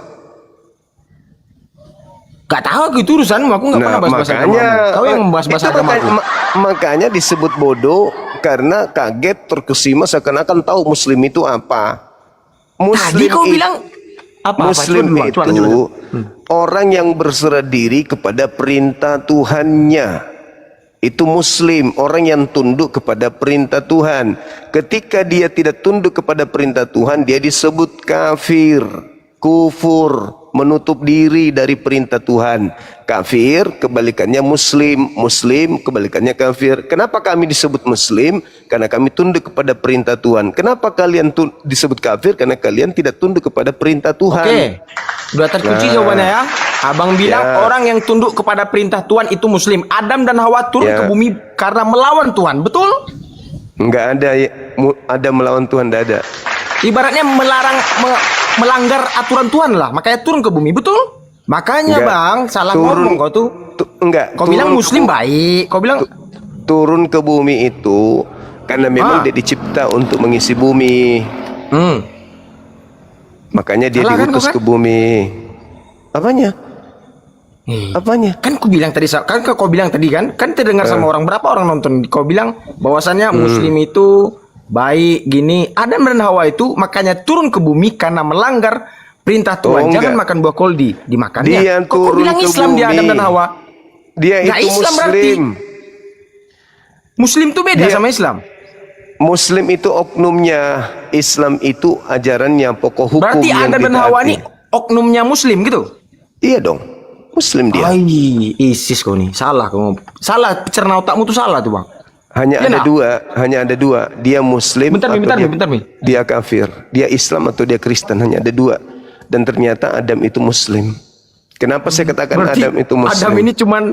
Speaker 5: Gak tahu aku itu urusanmu. Aku gak pernah bahas-bahas agama. Kau yang membahas-bahas
Speaker 1: itu
Speaker 5: agama aku.
Speaker 1: makanya disebut bodoh karena kaget terkesima seakan-akan tahu Muslim itu apa.
Speaker 5: Tadi kau bilang apa?
Speaker 1: Muslim
Speaker 5: Coba,
Speaker 1: itu
Speaker 5: coba.
Speaker 1: orang yang berserah diri kepada perintah Tuhannya. Itu Muslim, orang yang tunduk kepada perintah Tuhan. Ketika dia tidak tunduk kepada perintah Tuhan, dia disebut kafir, kufur, menutup diri dari perintah Tuhan. Kafir kebalikannya Muslim, Muslim kebalikannya kafir. Kenapa kami disebut Muslim? Karena kami tunduk kepada perintah Tuhan. Kenapa kalian disebut kafir? Karena kalian tidak tunduk kepada perintah Tuhan.
Speaker 5: Oke. Udah terkunci
Speaker 1: Nah.
Speaker 5: jawabannya ya. Abang bilang
Speaker 1: Ya.
Speaker 5: orang yang tunduk kepada perintah Tuhan itu Muslim. Adam dan Hawa turun
Speaker 1: Ya.
Speaker 5: ke bumi karena melawan Tuhan. Betul?
Speaker 1: Enggak ada ada melawan Tuhan, enggak ada.
Speaker 5: Ibaratnya melanggar aturan Tuhan lah. Makanya turun ke bumi. Betul? Makanya
Speaker 1: Enggak.
Speaker 5: bang, salah
Speaker 1: Turun-
Speaker 5: ngomong kau tuh.
Speaker 1: Enggak.
Speaker 5: Kau bilang Muslim baik. Kau bilang
Speaker 1: Turun ke bumi itu karena memang dia dicipta untuk mengisi bumi. Makanya dia
Speaker 5: Salah kan,
Speaker 1: diutus
Speaker 5: kau kan?
Speaker 1: ke bumi. Apanya? Apanya?
Speaker 5: Kan kau bilang tadi, kan kau bilang tadi kan terdengar sama orang, berapa orang nonton? Kau bilang bahwasannya Muslim itu baik gini. Adam dan Hawa itu makanya turun ke bumi karena melanggar perintah Tuhan.
Speaker 1: Oh,
Speaker 5: Jangan
Speaker 1: enggak.
Speaker 5: makan buah koldi, dimakannya.
Speaker 1: Dia
Speaker 5: Kok kau
Speaker 1: turun
Speaker 5: bilang
Speaker 1: ke
Speaker 5: Islam dia
Speaker 1: bumi.
Speaker 5: Adam dan Hawa?
Speaker 1: Dia
Speaker 5: Nggak
Speaker 1: itu
Speaker 5: Islam
Speaker 1: Muslim.
Speaker 5: Muslim tuh beda
Speaker 1: Dia-
Speaker 5: sama Islam.
Speaker 1: Muslim itu oknumnya, Islam itu ajarannya, pokok hukum
Speaker 5: Berarti
Speaker 1: yang
Speaker 5: Adam dan
Speaker 1: ditaati.
Speaker 5: Hawa ini oknumnya Muslim gitu.
Speaker 1: Iya dong, Muslim dia.
Speaker 5: Ai, ISIS kau nih. Salah kau. Salah, cerna otakmu tuh salah tuh, Bang.
Speaker 1: Hanya
Speaker 5: Iya,
Speaker 1: ada
Speaker 5: nak?
Speaker 1: dua, hanya ada dua. Dia Muslim
Speaker 5: Bentar, Mi,
Speaker 1: atau
Speaker 5: bentar, Mi.
Speaker 1: dia kafir. Dia Islam atau dia Kristen, hanya ada dua. Dan ternyata Adam itu Muslim. Kenapa saya katakan
Speaker 5: Berarti
Speaker 1: Adam itu Muslim?
Speaker 5: Adam ini cuman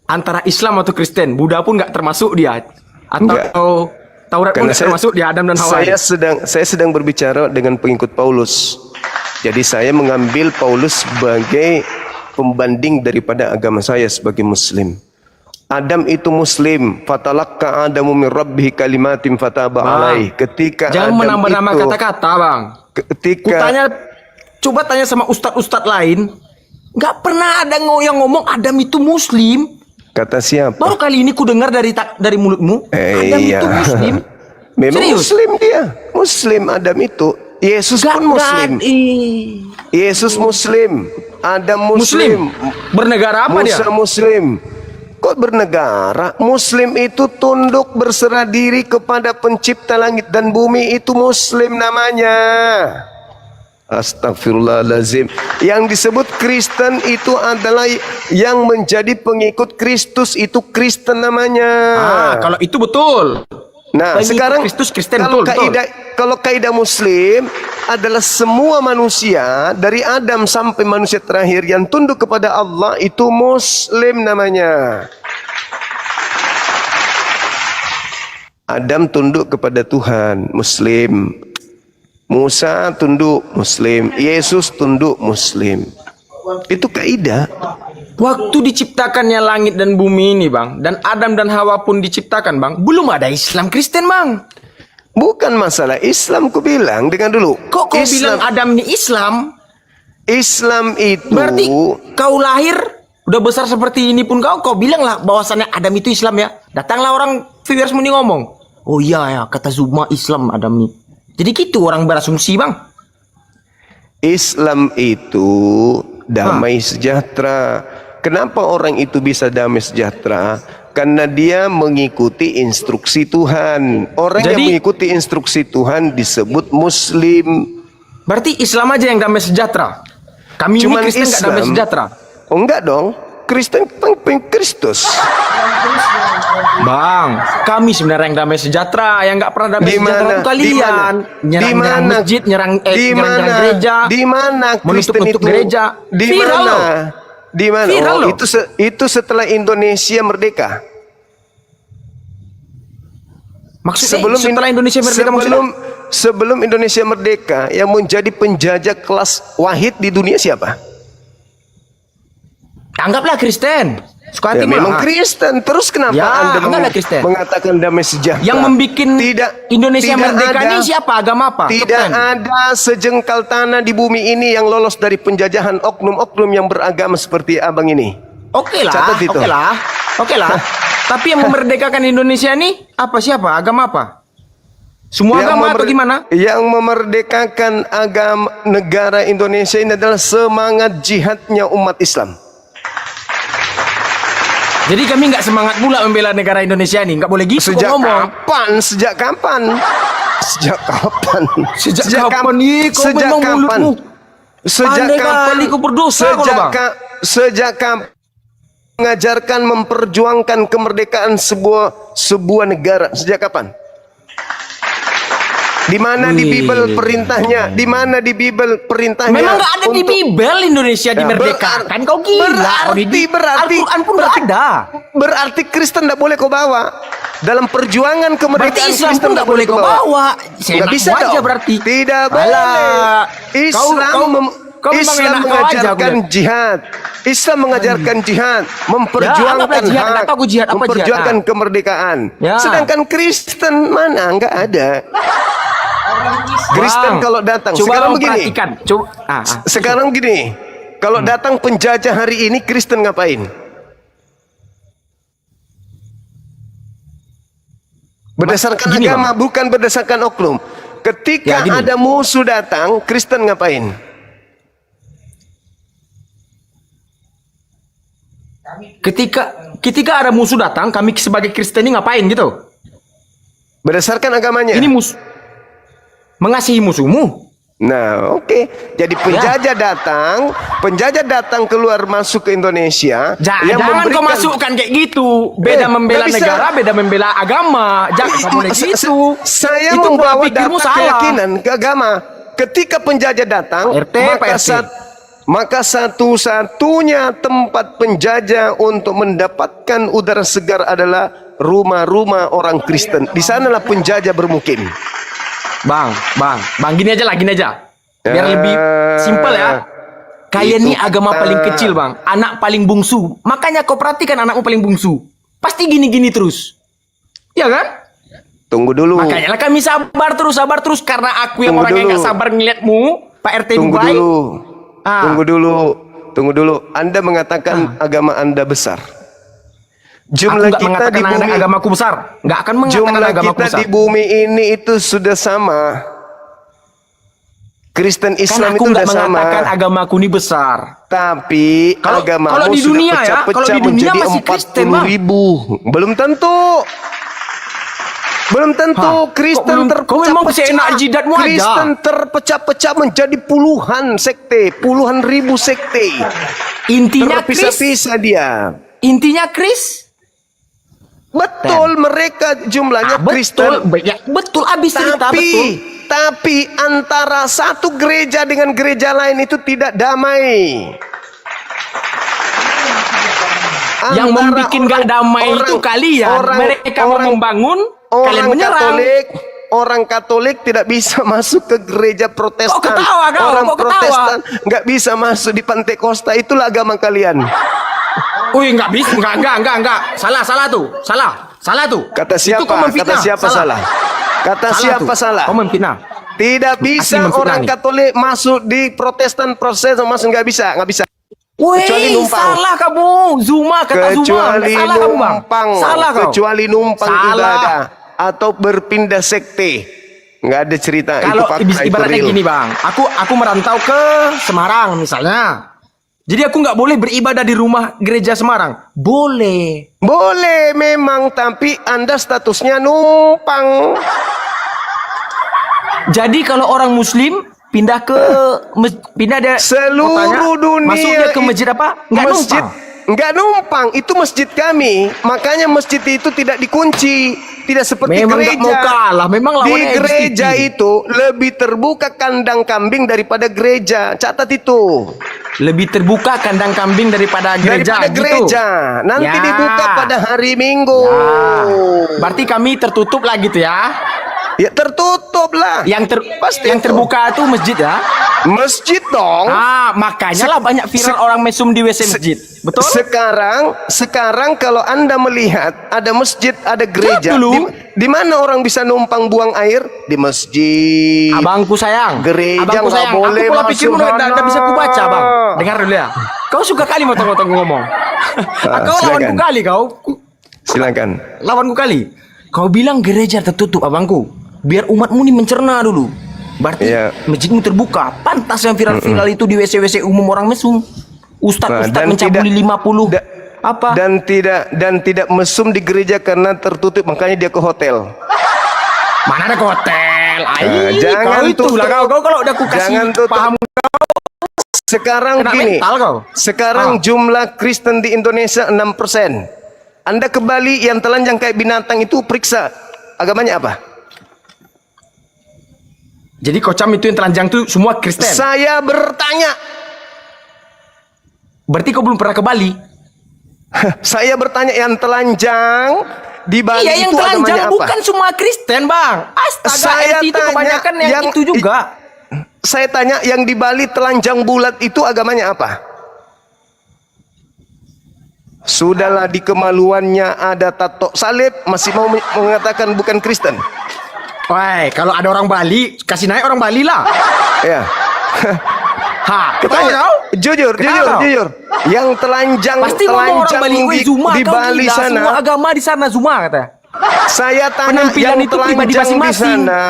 Speaker 5: antara Islam atau Kristen. Buddha pun nggak termasuk dia.
Speaker 1: Enggak.
Speaker 5: Atau Taurat pun
Speaker 1: Karena
Speaker 5: nggak termasuk dia Adam dan Hawa.
Speaker 1: saya sedang berbicara dengan pengikut Paulus. Jadi saya mengambil Paulus sebagai pembanding daripada agama saya sebagai Muslim. Adam itu Muslim. Fatalakka Adamu min Rabbih kalimatin fataba
Speaker 5: Bang,
Speaker 1: alaih. Ketika
Speaker 5: Jangan
Speaker 1: Adam
Speaker 5: menambah-nambah
Speaker 1: itu,
Speaker 5: kata-kata, Bang.
Speaker 1: ketika
Speaker 5: Coba tanya sama ustadz-ustadz lain. Nggak pernah ada yang ngomong Adam itu Muslim.
Speaker 1: kata siapa?
Speaker 5: Baru kali ini ku dengar dari mulutmu. Adam
Speaker 1: Iya.
Speaker 5: itu Muslim.
Speaker 1: Memang
Speaker 5: Serius?
Speaker 1: Muslim dia. Muslim Adam itu. Yesus pun Muslim. Yesus Muslim. Adam Muslim.
Speaker 5: Bernegara apa dia?
Speaker 1: Musa Muslim. Kok bernegara? Muslim itu tunduk berserah diri kepada pencipta langit dan bumi, itu Muslim namanya. Astagfirullahalazim. Yang disebut Kristen itu adalah yang menjadi pengikut Kristus, itu Kristen namanya.
Speaker 5: Kalau itu betul.
Speaker 1: Nah,
Speaker 5: Pengikut
Speaker 1: sekarang
Speaker 5: Kristus Kristen,
Speaker 1: kalau
Speaker 5: betul.
Speaker 1: kalau kaidah Muslim adalah semua manusia dari Adam sampai manusia terakhir yang tunduk kepada Allah, itu Muslim namanya. Adam tunduk kepada Tuhan, Muslim. Musa tunduk, Muslim. Yesus tunduk, Muslim. Itu kaidah.
Speaker 5: Waktu diciptakannya langit dan bumi ini, Bang, dan Adam dan Hawa pun diciptakan, Bang, belum ada Islam Kristen, Bang.
Speaker 1: Bukan masalah Islam, ku bilang dengar dulu.
Speaker 5: Kok kau bilang Adam ini Islam?
Speaker 1: Islam itu
Speaker 5: Berarti kau lahir udah besar seperti ini pun kau bilang lah bahwasannya Adam itu Islam ya. Datanglah orang viewers muni ngomong, oh iya ya, kata Zuma Islam Adam nih. Jadi gitu orang berasumsi, Bang.
Speaker 1: Islam itu damai sejahtera. Kenapa orang itu bisa damai sejahtera? Karena dia mengikuti instruksi Tuhan. Orang yang
Speaker 5: Jadi-
Speaker 1: mengikuti instruksi Tuhan disebut Muslim.
Speaker 5: Berarti Islam aja yang damai sejahtera. Kami
Speaker 1: Cuman
Speaker 5: ini Kristen nggak damai
Speaker 1: Islam.
Speaker 5: sejahtera.
Speaker 1: Oh enggak dong. Kristen Kristus.
Speaker 5: Bang, kami sebenarnya yang damai sejahtera, yang nggak pernah damai
Speaker 1: Di
Speaker 5: sejahtera
Speaker 1: mana?
Speaker 5: itu kalian. Nyerang masjid, nyerang gereja,
Speaker 1: Di mana Kristen
Speaker 5: menutup
Speaker 1: itu?
Speaker 5: gereja.
Speaker 1: Di
Speaker 5: Viral
Speaker 1: mana?
Speaker 5: loh.
Speaker 1: Di mana?
Speaker 5: Viral loh.
Speaker 1: Itu setelah Indonesia merdeka.
Speaker 5: Maksudnya setelah Indonesia merdeka maksudnya?
Speaker 1: sebelum Indonesia merdeka, yang menjadi penjajah kelas wahid di dunia siapa?
Speaker 5: Anggaplah Kristen. Suka
Speaker 1: Ya,
Speaker 5: hati
Speaker 1: memang
Speaker 5: mah.
Speaker 1: Kristen. Terus kenapa
Speaker 5: Ya,
Speaker 1: Anda
Speaker 5: anggaplah Kristen.
Speaker 1: mengatakan damai sejahtera?
Speaker 5: Yang membikin Indonesia
Speaker 1: tidak
Speaker 5: merdeka
Speaker 1: ada-
Speaker 5: ini siapa? Agama apa?
Speaker 1: Tidak
Speaker 5: Kapten.
Speaker 1: ada sejengkal tanah di bumi ini yang lolos dari penjajahan oknum-oknum yang beragama seperti abang ini.
Speaker 5: Oke lah,
Speaker 1: Catat itu.
Speaker 5: oke lah. Tapi yang memerdekakan Indonesia ini apa, siapa? Agama apa? Semua agama atau gimana?
Speaker 1: Yang memerdekakan agama negara Indonesia ini adalah semangat jihadnya umat Islam.
Speaker 5: Jadi kami nggak semangat pula membela negara Indonesia ini, nggak boleh gitu kok ngomong.
Speaker 1: Sejak kapan? Sejak kapan?
Speaker 5: Sejak kapan nih? Kau memang mulutmu pandai kali kau berdosa kau, Bang.
Speaker 1: Sejak kapan mengajarkan memperjuangkan kemerdekaan sebuah negara? Sejak kapan? Di mana di Bible perintahnya? Di mana di Bible perintahnya?
Speaker 5: Memang nggak ada di
Speaker 1: untuk-
Speaker 5: Bible Indonesia
Speaker 1: Ya,
Speaker 5: dimerdekakan. Kau gila.
Speaker 1: berarti
Speaker 5: Al-Quran pun nggak ada.
Speaker 1: Berarti Kristen tidak boleh kau bawa dalam perjuangan kemerdekaan.
Speaker 5: Berarti Islam
Speaker 1: Kristen
Speaker 5: pun nggak boleh kau bawa.
Speaker 1: Nggak bisa
Speaker 5: aja
Speaker 1: dong.
Speaker 5: berarti.
Speaker 1: Tidak boleh.
Speaker 5: Alah. Kau memang
Speaker 1: Islam
Speaker 5: enak kau aja,
Speaker 1: mengajarkan
Speaker 5: aku lihat.
Speaker 1: jihad. Islam mengajarkan jihad, memperjuangkan
Speaker 5: anggaplah jihad.
Speaker 1: hak,
Speaker 5: Nggak tahu aku jihad apa
Speaker 1: memperjuangkan
Speaker 5: jihad.
Speaker 1: kemerdekaan.
Speaker 5: Ya.
Speaker 1: Sedangkan Kristen mana? Nggak ada. Kristen
Speaker 5: Bang,
Speaker 1: kalau datang
Speaker 5: coba
Speaker 1: sekarang
Speaker 5: kau
Speaker 1: begini.
Speaker 5: perhatikan. Coba.
Speaker 1: Sekarang gini, kalau datang penjajah hari ini, Kristen ngapain? Berdasarkan
Speaker 5: Gini,
Speaker 1: agama, bukan berdasarkan oknum. Ketika
Speaker 5: Ya, gini.
Speaker 1: ada musuh datang, Kristen ngapain?
Speaker 5: Ketika ada musuh datang, kami sebagai Kristen ini ngapain gitu?
Speaker 1: Berdasarkan agamanya.
Speaker 5: Ini mengasihi musuhmu.
Speaker 1: Nah, oke. Jadi penjajah datang keluar masuk ke Indonesia.
Speaker 5: Jangan kau masukkan kayak gitu. Beda membela
Speaker 1: nggak bisa.
Speaker 5: negara, beda membela agama. Jangan kamu kayak gitu.
Speaker 1: Saya
Speaker 5: Itu pola
Speaker 1: membawa
Speaker 5: pikirmu
Speaker 1: data
Speaker 5: salah.
Speaker 1: keyakinan ke agama. Ketika penjajah datang,
Speaker 5: RT, Pak RT.
Speaker 1: maka satu-satunya tempat penjajah untuk mendapatkan udara segar adalah rumah-rumah orang Kristen. Di sanalah penjajah bermukim.
Speaker 5: Bang, gini aja. Biar lebih simpel ya. Kalian
Speaker 1: Itu
Speaker 5: nih agama
Speaker 1: kata-
Speaker 5: paling kecil, Bang. Anak paling bungsu. Makanya kau perhatikan anakmu paling bungsu. Pasti gini-gini terus. Ya kan?
Speaker 1: Tunggu dulu.
Speaker 5: Makanya lah kami sabar terus karena aku yang
Speaker 1: Tunggu
Speaker 5: orang yang
Speaker 1: dulu.
Speaker 5: gak sabar ngeliatmu, Pak RT
Speaker 1: Tunggu
Speaker 5: Dubai.
Speaker 1: dulu.
Speaker 5: Ah.
Speaker 1: Tunggu dulu. Anda mengatakan agama Anda besar. Jumlah
Speaker 5: Aku nggak
Speaker 1: kita di
Speaker 5: mengatakan
Speaker 1: bumi,
Speaker 5: agamaku besar. Nggak akan mengatakan
Speaker 1: jumlah
Speaker 5: agamaku
Speaker 1: kita
Speaker 5: besar.
Speaker 1: di bumi ini itu sudah sama. Kristen
Speaker 5: Kan
Speaker 1: Islam
Speaker 5: aku
Speaker 1: itu
Speaker 5: nggak
Speaker 1: sudah sama.
Speaker 5: mengatakan agamaku ini besar.
Speaker 1: Tapi
Speaker 5: Kalau-
Speaker 1: agamamu
Speaker 5: kalau di
Speaker 1: sudah
Speaker 5: dunia ya,
Speaker 1: pecah-pecah
Speaker 5: kalau di dunia
Speaker 1: menjadi
Speaker 5: masih Kristen,
Speaker 1: 40
Speaker 5: Bang.
Speaker 1: ribu. Belum tentu. Belum tentu
Speaker 5: Hah?
Speaker 1: Kristen
Speaker 5: Kau memang seenak jidatmu aja.
Speaker 1: Kristen terpecah-pecah menjadi puluhan sekte, puluhan ribu sekte.
Speaker 5: Intinya Kris.
Speaker 1: Terpisah-pisah dia.
Speaker 5: Intinya Kris.
Speaker 1: Betul, mereka jumlahnya Kristen.
Speaker 5: Betul abis cerita betul.
Speaker 1: Tapi antara satu gereja dengan gereja lain itu tidak damai.
Speaker 5: Yang
Speaker 1: Antara
Speaker 5: membuat gak damai itu kalian. Mereka mau membangun, kalian menyerang.
Speaker 1: Orang Katolik tidak bisa masuk ke gereja Protestan.
Speaker 5: Kok ketawa kau?
Speaker 1: Orang
Speaker 5: Kok ketawa?
Speaker 1: Protestan nggak bisa masuk di Pantai Costa. Itulah agama kalian.
Speaker 5: Wih, nggak bisa, nggak. Salah tuh.
Speaker 1: Kata
Speaker 5: Itu kau
Speaker 1: siapa?
Speaker 5: memfitnah.
Speaker 1: Kata siapa salah? Kata siapa
Speaker 5: tuh.
Speaker 1: salah?
Speaker 5: Kau memfitnah.
Speaker 1: Tidak bisa
Speaker 5: memfitnah
Speaker 1: orang
Speaker 5: nih.
Speaker 1: Katolik masuk di Protestan masuk nggak bisa. Kecuali
Speaker 5: Wih,
Speaker 1: numpang.
Speaker 5: salah kamu. Zuma kata Zuma.
Speaker 1: Kecuali
Speaker 5: Salah kamu, Bang.
Speaker 1: numpang.
Speaker 5: Salah kau.
Speaker 1: Kecuali numpang
Speaker 5: Salah.
Speaker 1: ibadah atau berpindah sekte. Nggak ada cerita.
Speaker 5: Kalau
Speaker 1: itu fakta, itu
Speaker 5: ibaratnya
Speaker 1: real.
Speaker 5: gini, Bang. Aku merantau ke Semarang misalnya. Jadi aku nggak boleh beribadah di rumah gereja Semarang. Boleh.
Speaker 1: Boleh memang, tapi Anda statusnya numpang.
Speaker 5: Jadi kalau orang Muslim pindah ke pindah dari
Speaker 1: Seluruh dunia
Speaker 5: masuknya ke masjid apa? Nggak
Speaker 1: masjid,
Speaker 5: numpang.
Speaker 1: nggak numpang. Itu masjid kami. Makanya masjid itu tidak dikunci. Tidak seperti
Speaker 5: Memang
Speaker 1: gereja.
Speaker 5: nggak mau kalah. Memang
Speaker 1: Di
Speaker 5: lawannya
Speaker 1: gereja
Speaker 5: LGBT.
Speaker 1: itu lebih terbuka kandang kambing daripada gereja. Catat itu.
Speaker 5: Lebih terbuka kandang kambing daripada gereja.
Speaker 1: Daripada
Speaker 5: gitu.
Speaker 1: gereja. Nanti
Speaker 5: Ya.
Speaker 1: dibuka pada hari Minggu.
Speaker 5: Ya. Berarti kami tertutup lah gitu ya.
Speaker 1: Ya tertutup lah. Pasti
Speaker 5: yang
Speaker 1: itu.
Speaker 5: terbuka tuh masjid ya.
Speaker 1: Masjid dong.
Speaker 5: Ah, makanya lah banyak viral orang mesum di WC masjid. Betul?
Speaker 1: Sekarang kalau Anda melihat ada masjid, ada gereja,
Speaker 5: dulu.
Speaker 1: di mana orang bisa numpang buang air? Di masjid.
Speaker 5: Abangku sayang.
Speaker 1: Gereja
Speaker 5: Abangku
Speaker 1: nggak
Speaker 5: sayang.
Speaker 1: boleh
Speaker 5: Aku pola
Speaker 1: masuk
Speaker 5: pikirmu nggak bisa ku baca, Bang. Dengar dulu ya. Kau suka kali motong-motong ngomong. Kau lawanku
Speaker 1: silakan.
Speaker 5: kali kau.
Speaker 1: Silakan.
Speaker 5: Lawanku kali. Kau bilang gereja tertutup, abangku. Biar umatmu nih mencerna dulu. Berarti
Speaker 1: Iya.
Speaker 5: masjidmu terbuka. Pantas yang viral-viral itu di WC-WC umum orang mesum. Ustadz
Speaker 1: dan
Speaker 5: mencabuli
Speaker 1: tidak-
Speaker 5: 50. Apa?
Speaker 1: Dan tidak mesum di gereja karena tertutup, makanya dia ke hotel.
Speaker 5: Mana ada ke hotel?
Speaker 1: jangan
Speaker 5: kau itu lah
Speaker 1: tutup.
Speaker 5: kau kalau udah aku kasih
Speaker 1: Jangan tutup.
Speaker 5: paham
Speaker 1: Sekarang
Speaker 5: kena
Speaker 1: gini.
Speaker 5: mental kau.
Speaker 1: Sekarang jumlah Kristen di Indonesia 6%. Anda ke Bali yang telanjang kayak binatang itu periksa agamanya apa?
Speaker 5: Jadi kocam itu yang telanjang tuh semua Kristen.
Speaker 1: Saya bertanya.
Speaker 5: Berarti kau belum pernah ke Bali?
Speaker 1: Saya bertanya yang telanjang di Bali
Speaker 5: Iya, yang
Speaker 1: itu agamanya
Speaker 5: telanjang
Speaker 1: apa?
Speaker 5: bukan semua Kristen, Bang. Astaga,
Speaker 1: Saya
Speaker 5: itu
Speaker 1: tanya
Speaker 5: kebanyakan yang itu juga.
Speaker 1: Saya tanya yang di Bali telanjang bulat itu agamanya apa? Sudahlah, di kemaluannya ada tato salib, masih mau mengatakan bukan Kristen.
Speaker 5: Woi, kalau ada orang Bali, kasih naik orang Bali lah.
Speaker 1: Ya.
Speaker 5: Ha, ketawa
Speaker 1: Tanya,
Speaker 5: kau?
Speaker 1: jujur. Yang telanjang
Speaker 5: Pasti ngomong orang Bali, woi Zuma,
Speaker 1: di
Speaker 5: kau
Speaker 1: Bali
Speaker 5: gila, semua
Speaker 1: sana.
Speaker 5: agama di sana Zuma katanya.
Speaker 1: Saya tanya
Speaker 5: Penampilan
Speaker 1: yang
Speaker 5: itu pribadi
Speaker 1: telanjang di
Speaker 5: masing-masing.
Speaker 1: sana.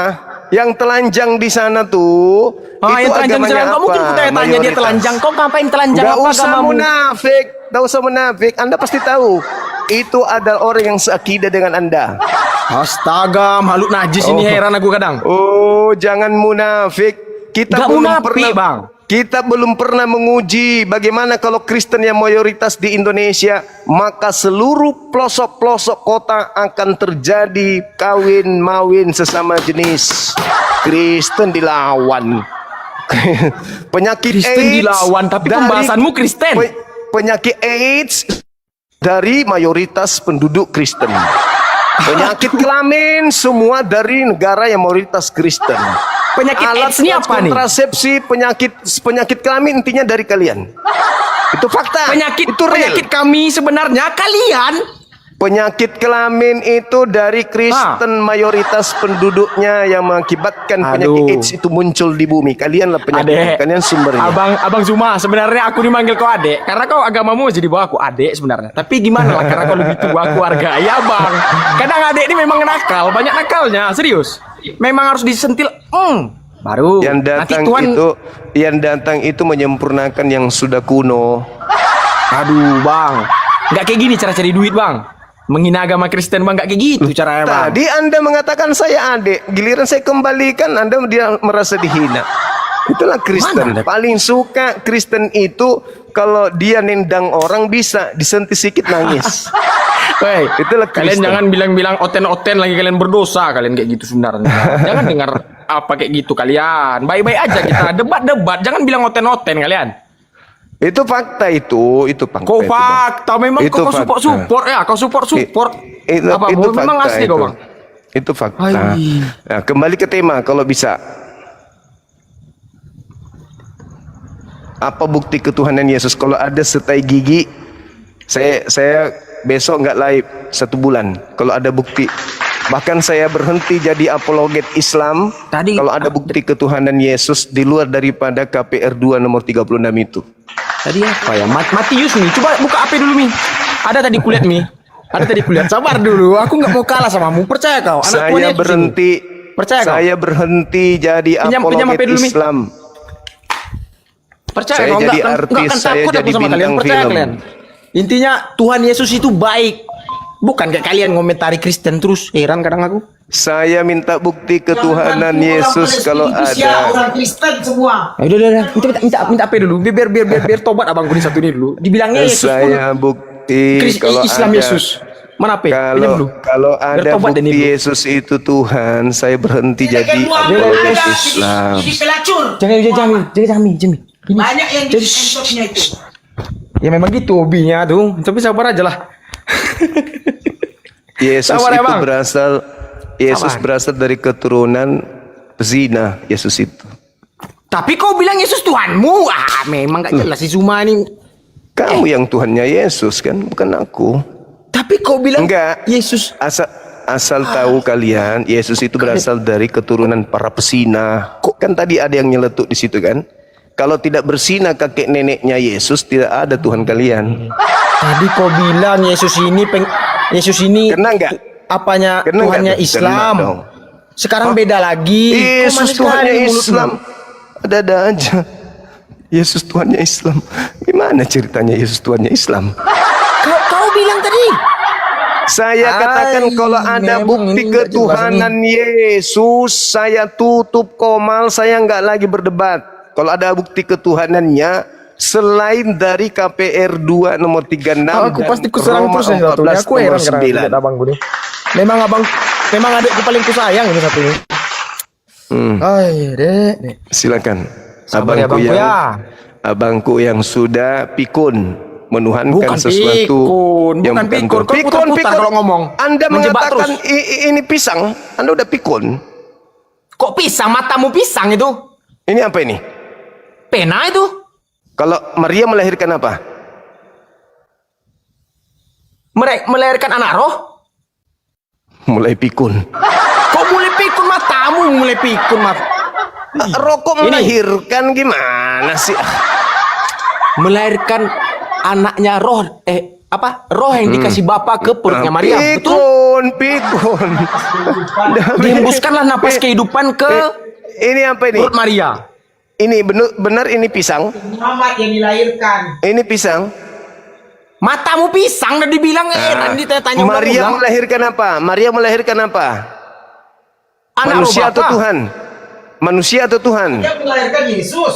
Speaker 1: Yang telanjang di sana tuh,
Speaker 5: Ah, yang telanjang di
Speaker 1: agamanya
Speaker 5: sana, kau mungkin
Speaker 1: apa?
Speaker 5: tanya dia
Speaker 1: Mayoritas.
Speaker 5: telanjang, kau ngapain telanjang
Speaker 1: Gak
Speaker 5: apa
Speaker 1: usah
Speaker 5: agamamu?
Speaker 1: munafik, gak usah munafik. Anda pasti tahu itu ada orang yang seakidah dengan Anda.
Speaker 5: Astaga, makhluk najis ini heran aku kadang.
Speaker 1: Oh, jangan munafik. Kita
Speaker 5: Nggak
Speaker 1: belum
Speaker 5: munafik,
Speaker 1: pernah,
Speaker 5: Bang.
Speaker 1: Kita belum pernah menguji bagaimana kalau Kristen yang mayoritas di Indonesia, maka seluruh pelosok-pelosok kota akan terjadi kawin mawin sesama jenis. Kristen dilawan. Penyakit
Speaker 5: Kristen
Speaker 1: AIDS
Speaker 5: dilawan, tapi pembahasanmu Kristen.
Speaker 1: Penyakit AIDS dari mayoritas penduduk Kristen. Penyakit kelamin semua dari negara yang mayoritas Kristen.
Speaker 5: Penyakit AIDS ini apa nih?
Speaker 1: Kontrasepsi, penyakit kelamin intinya dari kalian. Itu fakta. Itu real.
Speaker 5: Penyakit kami sebenarnya kalian.
Speaker 1: Penyakit kelamin itu dari Kristen, mayoritas penduduknya yang mengakibatkan penyakit
Speaker 5: Aduh.
Speaker 1: AIDS itu muncul di bumi. Kalianlah penyakit,
Speaker 5: Adek.
Speaker 1: kalian sumbernya.
Speaker 5: Abang Zuma, sebenarnya aku dimanggil kau adek karena kau agamamu masih di bawah aku adek sebenarnya. Tapi gimana lah karena kau lebih tua aku harga. Ya bang. Kadang adek ini memang nakal, banyak nakalnya, serius. Memang harus disentil. Baru.
Speaker 1: Yang datang itu menyempurnakan yang sudah kuno.
Speaker 5: Aduh bang, nggak kayak gini cara cari duit bang. Menghina agama Kristen bang, nggak kayak gitu caranya bang.
Speaker 1: Tadi Anda mengatakan saya adik, giliran saya kembalikan Anda dia merasa dihina. Itulah Kristen. Paling suka Kristen itu kalau dia nendang orang bisa disentuh sedikit nangis.
Speaker 5: Woi,
Speaker 1: Itulah
Speaker 5: kalian
Speaker 1: Kristen.
Speaker 5: jangan bilang-bilang oten-oten lagi kalian berdosa kalian kayak gitu sebenarnya. Jangan dengar apa kayak gitu kalian. Baik-baik aja kita debat-debat, jangan bilang oten-oten kalian.
Speaker 1: Itu fakta itu fakta.
Speaker 5: Kau
Speaker 1: itu, Bang.
Speaker 5: fakta memang
Speaker 1: Itu
Speaker 5: kau
Speaker 1: fakta.
Speaker 5: support ya, kau support. Apa
Speaker 1: itu
Speaker 5: memang
Speaker 1: fakta
Speaker 5: asli kau bang?
Speaker 1: Itu fakta.
Speaker 5: Hai.
Speaker 1: Nah, kembali ke tema kalau bisa. Apa bukti ketuhanan Yesus? Kalau ada setai gigi, saya besok nggak live 1 bulan. Kalau ada bukti, bahkan saya berhenti jadi apologet Islam.
Speaker 5: Tadi-
Speaker 1: kalau ada bukti ketuhanan Yesus di luar daripada KPR 2 nomor 36 itu.
Speaker 5: Tadi apa ya? Matius nih, coba buka HP dulu Mi. Ada tadi kulihat Mi. Ada tadi kulihat. Sabar dulu, aku nggak mau kalah samamu. Percaya kau? Anak
Speaker 1: Saya
Speaker 5: tuanya
Speaker 1: berhenti.
Speaker 5: Percaya kau?
Speaker 1: Saya berhenti jadi
Speaker 5: Pinjam
Speaker 1: apologet
Speaker 5: HP dulu, Mi.
Speaker 1: Islam.
Speaker 5: Percaya
Speaker 1: Saya
Speaker 5: kau
Speaker 1: jadi
Speaker 5: nggak
Speaker 1: artis,
Speaker 5: akan
Speaker 1: saya
Speaker 5: takut
Speaker 1: jadi
Speaker 5: aku sama kalian.
Speaker 1: bintang
Speaker 5: Percaya
Speaker 1: film.
Speaker 5: kalian. Intinya Tuhan Yesus itu baik. Bukan kayak kalian ngomentari Kristen terus. Heran kadang aku.
Speaker 1: Saya minta bukti ketuhanan Yesus kalau ada.
Speaker 7: Orang Kristen semua.
Speaker 5: Ayo udah. Minta apa dulu? Biar tobat abangku ini satu ini dulu. Dibilangnya Yesus pun.
Speaker 1: Saya bukti kalau
Speaker 5: Islam
Speaker 1: ada.
Speaker 5: Yesus. Mana apa? Pinjam dulu.
Speaker 1: Kalau ada
Speaker 5: Biar tobat
Speaker 1: bukti
Speaker 5: ini dulu.
Speaker 1: Yesus itu Tuhan, saya berhenti jadi apologet Islam.
Speaker 7: Jadi pelacur.
Speaker 5: Jangan Jami.
Speaker 7: Banyak yang di entornya itu.
Speaker 5: Ya memang gitu hobinya tuh. Tapi sabar aja lah.
Speaker 1: Yesus
Speaker 5: Sabar ya,
Speaker 1: itu
Speaker 5: Bang.
Speaker 1: Yesus
Speaker 5: Sabar.
Speaker 1: berasal dari keturunan pezina. Yesus itu.
Speaker 5: Tapi kau bilang Yesus Tuhanmu. Memang gak jelas si Zuma ini.
Speaker 1: Kamu yang Tuhannya Yesus kan, bukan aku.
Speaker 5: Tapi kau bilang
Speaker 1: Enggak.
Speaker 5: Yesus.
Speaker 1: Asal tahu kalian, Yesus itu berasal dari keturunan para pesina. Kan tadi ada yang nyeletuk di situ kan? Kalau tidak bersina kakek neneknya Yesus, tidak ada Tuhan kalian.
Speaker 5: Tadi kau bilang Yesus ini
Speaker 1: Kena enggak?
Speaker 5: apanya
Speaker 1: Kena
Speaker 5: Tuhannya
Speaker 1: enggak?
Speaker 5: Islam.
Speaker 1: Kena dong.
Speaker 5: Sekarang beda lagi.
Speaker 1: Yesus
Speaker 5: Kau manis
Speaker 1: Tuhannya
Speaker 5: sekali mulutmu.
Speaker 1: Islam. Ada aja. Yesus Tuhannya Islam. Gimana ceritanya Yesus Tuhannya Islam?
Speaker 5: Kau bilang tadi.
Speaker 1: Saya katakan kalau ada
Speaker 5: memang
Speaker 1: bukti
Speaker 5: ini nggak jelas
Speaker 1: ketuhanan Yesus, saya tutup komal, saya nggak lagi berdebat. Kalau ada bukti ketuhanannya selain dari KPR 2 nomor 36
Speaker 5: Aku
Speaker 1: dan
Speaker 5: pasti kuserang
Speaker 1: Roma
Speaker 5: terus yang satu.
Speaker 1: 14
Speaker 5: Aku heran
Speaker 1: nomor
Speaker 5: karena
Speaker 1: 9.
Speaker 5: lihat abangku nih. Memang adikku paling kusayang ini satu ini. Dek.
Speaker 1: Silakan.
Speaker 5: Sabar ya, Bangku ya.
Speaker 1: Abangku yang sudah pikun menuhankan
Speaker 5: Bukan
Speaker 1: sesuatu
Speaker 5: pikun, bukan pikun. Kau putar-putar kalau ngomong.
Speaker 1: Anda
Speaker 5: Menjebak
Speaker 1: mengatakan ini pisang, Anda udah pikun.
Speaker 5: Kok pisang? Matamu pisang itu?
Speaker 1: Ini apa ini?
Speaker 5: Pena itu?
Speaker 1: Kalau Maria melahirkan apa?
Speaker 5: Melahirkan anak roh?
Speaker 1: Mulai pikun.
Speaker 5: Kok mulai pikun matamu? Mulai pikun mata.
Speaker 1: Rokok melahirkan gimana sih?
Speaker 5: Melahirkan anaknya roh. Roh yang dikasih Bapa ke perutnya Maria. Betul?
Speaker 1: Pikun.
Speaker 5: Dihembuskanlah napas kehidupan ke
Speaker 1: Ini apa ini?
Speaker 5: perut Maria.
Speaker 1: Ini benar ini pisang.
Speaker 7: Muhammad yang dilahirkan.
Speaker 1: Ini pisang.
Speaker 5: Matamu pisang udah dibilang tadi tanya
Speaker 1: Maria
Speaker 5: ulang-ulang.
Speaker 1: melahirkan apa? Maria melahirkan apa?
Speaker 5: Anak
Speaker 1: Manusia
Speaker 5: lo
Speaker 1: atau
Speaker 5: bapak.
Speaker 1: Tuhan? Manusia atau Tuhan?
Speaker 7: Dia melahirkan Yesus.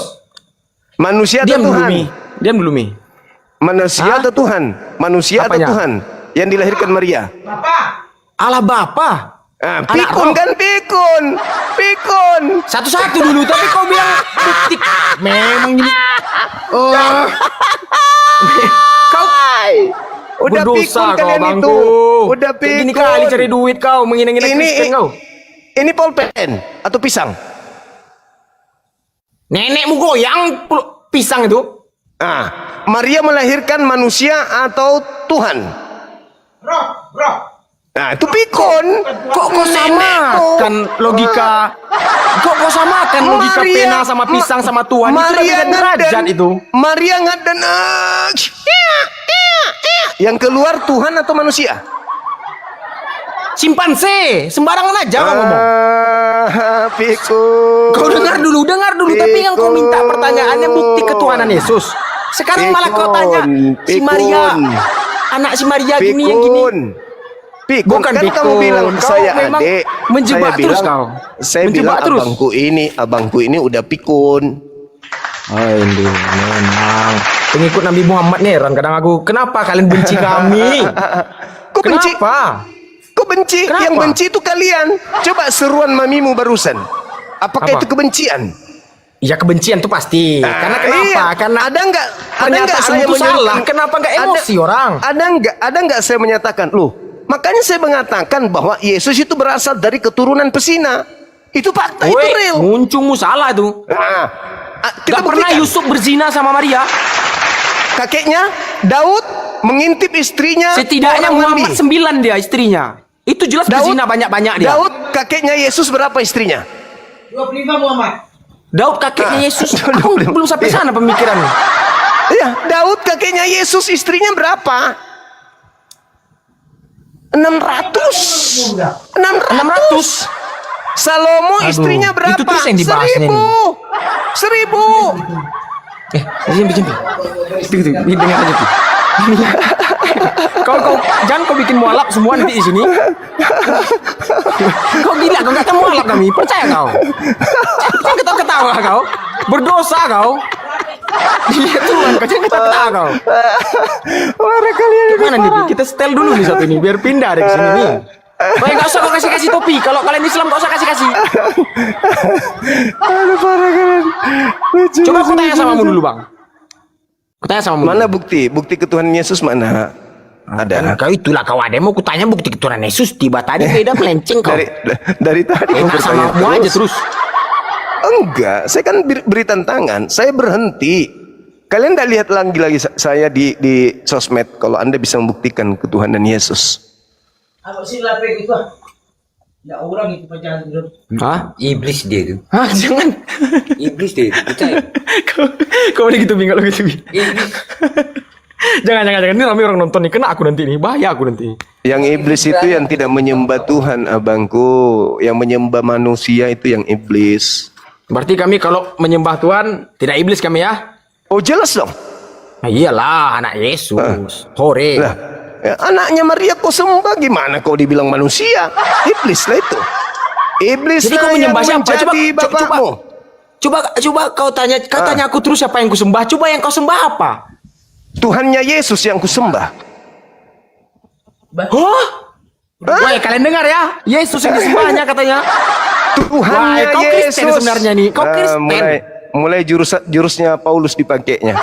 Speaker 1: Manusia atau
Speaker 5: Diam dulu
Speaker 1: Tuhan?
Speaker 5: Mi. Diam dulu Mi.
Speaker 1: Manusia atau Tuhan? Manusia atau
Speaker 5: Apanya?
Speaker 1: Tuhan? Yang dilahirkan Maria.
Speaker 7: Bapak.
Speaker 5: Allah Bapa.
Speaker 1: Ah,
Speaker 5: Anak
Speaker 1: pikun
Speaker 5: roh.
Speaker 1: kan pikun. Pikun.
Speaker 5: Satu-satu dulu tapi kau bilang bukti. Memang ini. Oh. Kau
Speaker 1: Udah
Speaker 5: berdosa
Speaker 1: pikun
Speaker 5: kau
Speaker 1: kalian
Speaker 5: bangku.
Speaker 1: itu. Udah pikun.
Speaker 5: Begini kali cari duit kau menghina-hina Kristen kau.
Speaker 1: Ini pulpen atau pisang?
Speaker 5: Nenekmu goyang pisang itu.
Speaker 1: Ah, Maria melahirkan manusia atau Tuhan?
Speaker 7: Roh.
Speaker 1: Nah, itu pikun.
Speaker 5: Kok kau samakan logika? Kok kau samakan logika pena sama pisang sama Tuhan? Itu udah beda derajat itu.
Speaker 1: Maria ngaden. Yang keluar Tuhan atau manusia?
Speaker 5: Simpanse, sembarangan aja kau ngomong.
Speaker 1: Pikun.
Speaker 5: Kau dengar dulu. Tapi yang kau minta pertanyaannya bukti ketuhanan Yesus. Sekarang malah kau tanya si Maria, anak si Maria gini yang gini.
Speaker 1: Pikun.
Speaker 5: Bukan
Speaker 1: Kan
Speaker 5: pikun.
Speaker 1: kamu bilang
Speaker 5: Kau
Speaker 1: saya
Speaker 5: memang
Speaker 1: adik.
Speaker 5: menjebak
Speaker 1: Saya
Speaker 5: terus
Speaker 1: bilang-
Speaker 5: kau.
Speaker 1: Saya
Speaker 5: Menjebak
Speaker 1: bilang
Speaker 5: terus.
Speaker 1: abangku ini udah pikun.
Speaker 5: Aduh, memang pengikut Nabi Muhammad nih, kadang aku. Kenapa kalian benci kami?
Speaker 1: Kok benci?
Speaker 5: Kenapa?
Speaker 1: Kok benci?
Speaker 5: Kenapa?
Speaker 1: Yang benci itu kalian. Coba seruan mamimu barusan. Apakah
Speaker 5: Apa?
Speaker 1: itu kebencian?
Speaker 5: Ya kebencian tuh pasti. Karena kenapa?
Speaker 1: Iya.
Speaker 5: Karena
Speaker 1: ada nggak
Speaker 5: pernyataan
Speaker 1: saya
Speaker 5: itu
Speaker 1: menyatakan-
Speaker 5: salah. Kenapa nggak emosi orang?
Speaker 1: Ada nggak saya menyatakan, loh, makanya saya mengatakan bahwa Yesus itu berasal dari keturunan pesina. Itu fakta, itu
Speaker 5: Woi,
Speaker 1: real.
Speaker 5: muncungmu salah tuh.
Speaker 1: Nah, kita
Speaker 5: Gak pernah
Speaker 1: buktikan.
Speaker 5: Yusuf berzina sama Maria.
Speaker 1: Kakeknya Daud mengintip istrinya.
Speaker 5: Setidaknya
Speaker 1: orang
Speaker 5: Muhammad
Speaker 1: mandi.
Speaker 5: 9 dia istrinya. Itu jelas berzina banyak-banyak dia.
Speaker 1: Daud kakeknya Yesus berapa istrinya?
Speaker 7: 25 Muhammad.
Speaker 5: Daud kakeknya Yesus. Aku belum sampai sana pemikiranmu.
Speaker 1: Iya, Daud kakeknya Yesus istrinya berapa? 600. 600. Salomo
Speaker 5: Aduh,
Speaker 1: istrinya berapa?
Speaker 5: itu terus yang dibahas ini.
Speaker 1: 1000.
Speaker 5: Jampi. Dengar aja tuh. Kau jangan kau bikin mualaf semua nanti di sini. Kau gila, kau nggak tahu mualaf kami, percaya kau? Jangan ketawa-ketawa kau, berdosa kau. Iya Tuhan, kau jangan ketawa-ketawa kau.
Speaker 1: Orang kalian ini
Speaker 5: Mana nih? Kita setel dulu nih satu ini, biar pindah dari sini nih. Baik, nggak usah kau kasih topi. Kalau kalian Islam nggak usah kasih.
Speaker 1: Aduh, parah kalian. Lucu,
Speaker 5: Coba aku
Speaker 1: lucu,
Speaker 5: tanya
Speaker 1: lucu,
Speaker 5: sama mu
Speaker 1: lucu.
Speaker 5: dulu bang. Aku tanya sama mu.
Speaker 1: Mana bukti? Bukti ketuhanan Yesus mana? Ada.
Speaker 5: Kau itulah kau ada mau kutanya bukti ketuhanan Yesus tiba tadi beda melenceng kau.
Speaker 1: Dari tadi kau
Speaker 5: Enak sama
Speaker 1: bertanya
Speaker 5: mu aja terus.
Speaker 1: Enggak, saya kan beri tantangan. Saya berhenti. Kalian tidak lihat lagi saya di sosmed kalau Anda bisa membuktikan ketuhanan Yesus.
Speaker 7: Apa sih lapik itu? Ya orang itu pacaran dulu.
Speaker 5: Hah?
Speaker 3: Iblis dia itu.
Speaker 5: Hah? Jangan.
Speaker 3: Iblis dia itu. Percaya.
Speaker 5: Kau udah gitu bingung gitu.
Speaker 3: Iblis.
Speaker 5: Jangan. Ini ramai orang nonton nih. Kena aku nanti nih. Bahaya aku nanti.
Speaker 1: Yang iblis itu yang tidak menyembah Tuhan, abangku. Yang menyembah manusia itu yang iblis.
Speaker 5: Berarti kami kalau menyembah Tuhan tidak iblis kami ya?
Speaker 1: Oh jelas dong.
Speaker 5: Nah, iyalah anak Yesus. Hore.
Speaker 1: Lah, ya, anaknya Maria kau sembah, gimana kau dibilang manusia? Iblis lah itu. Iblis
Speaker 5: Jadi kau
Speaker 1: lah yang
Speaker 5: menyembah siapa?
Speaker 1: menjadi bapakmu.
Speaker 5: Coba kau tanya katanya aku terus siapa yang ku sembah? Coba yang kau sembah apa?
Speaker 1: Tuhannya Yesus yang kusembah.
Speaker 5: Hah? Woi, kalian dengar ya? Yesus yang disembahnya katanya.
Speaker 1: Tuhannya
Speaker 5: Wah, kau
Speaker 1: Yesus.
Speaker 5: Kristen sebenarnya nih. Kau Kristen.
Speaker 1: Mulai jurusnya Paulus dipakainya.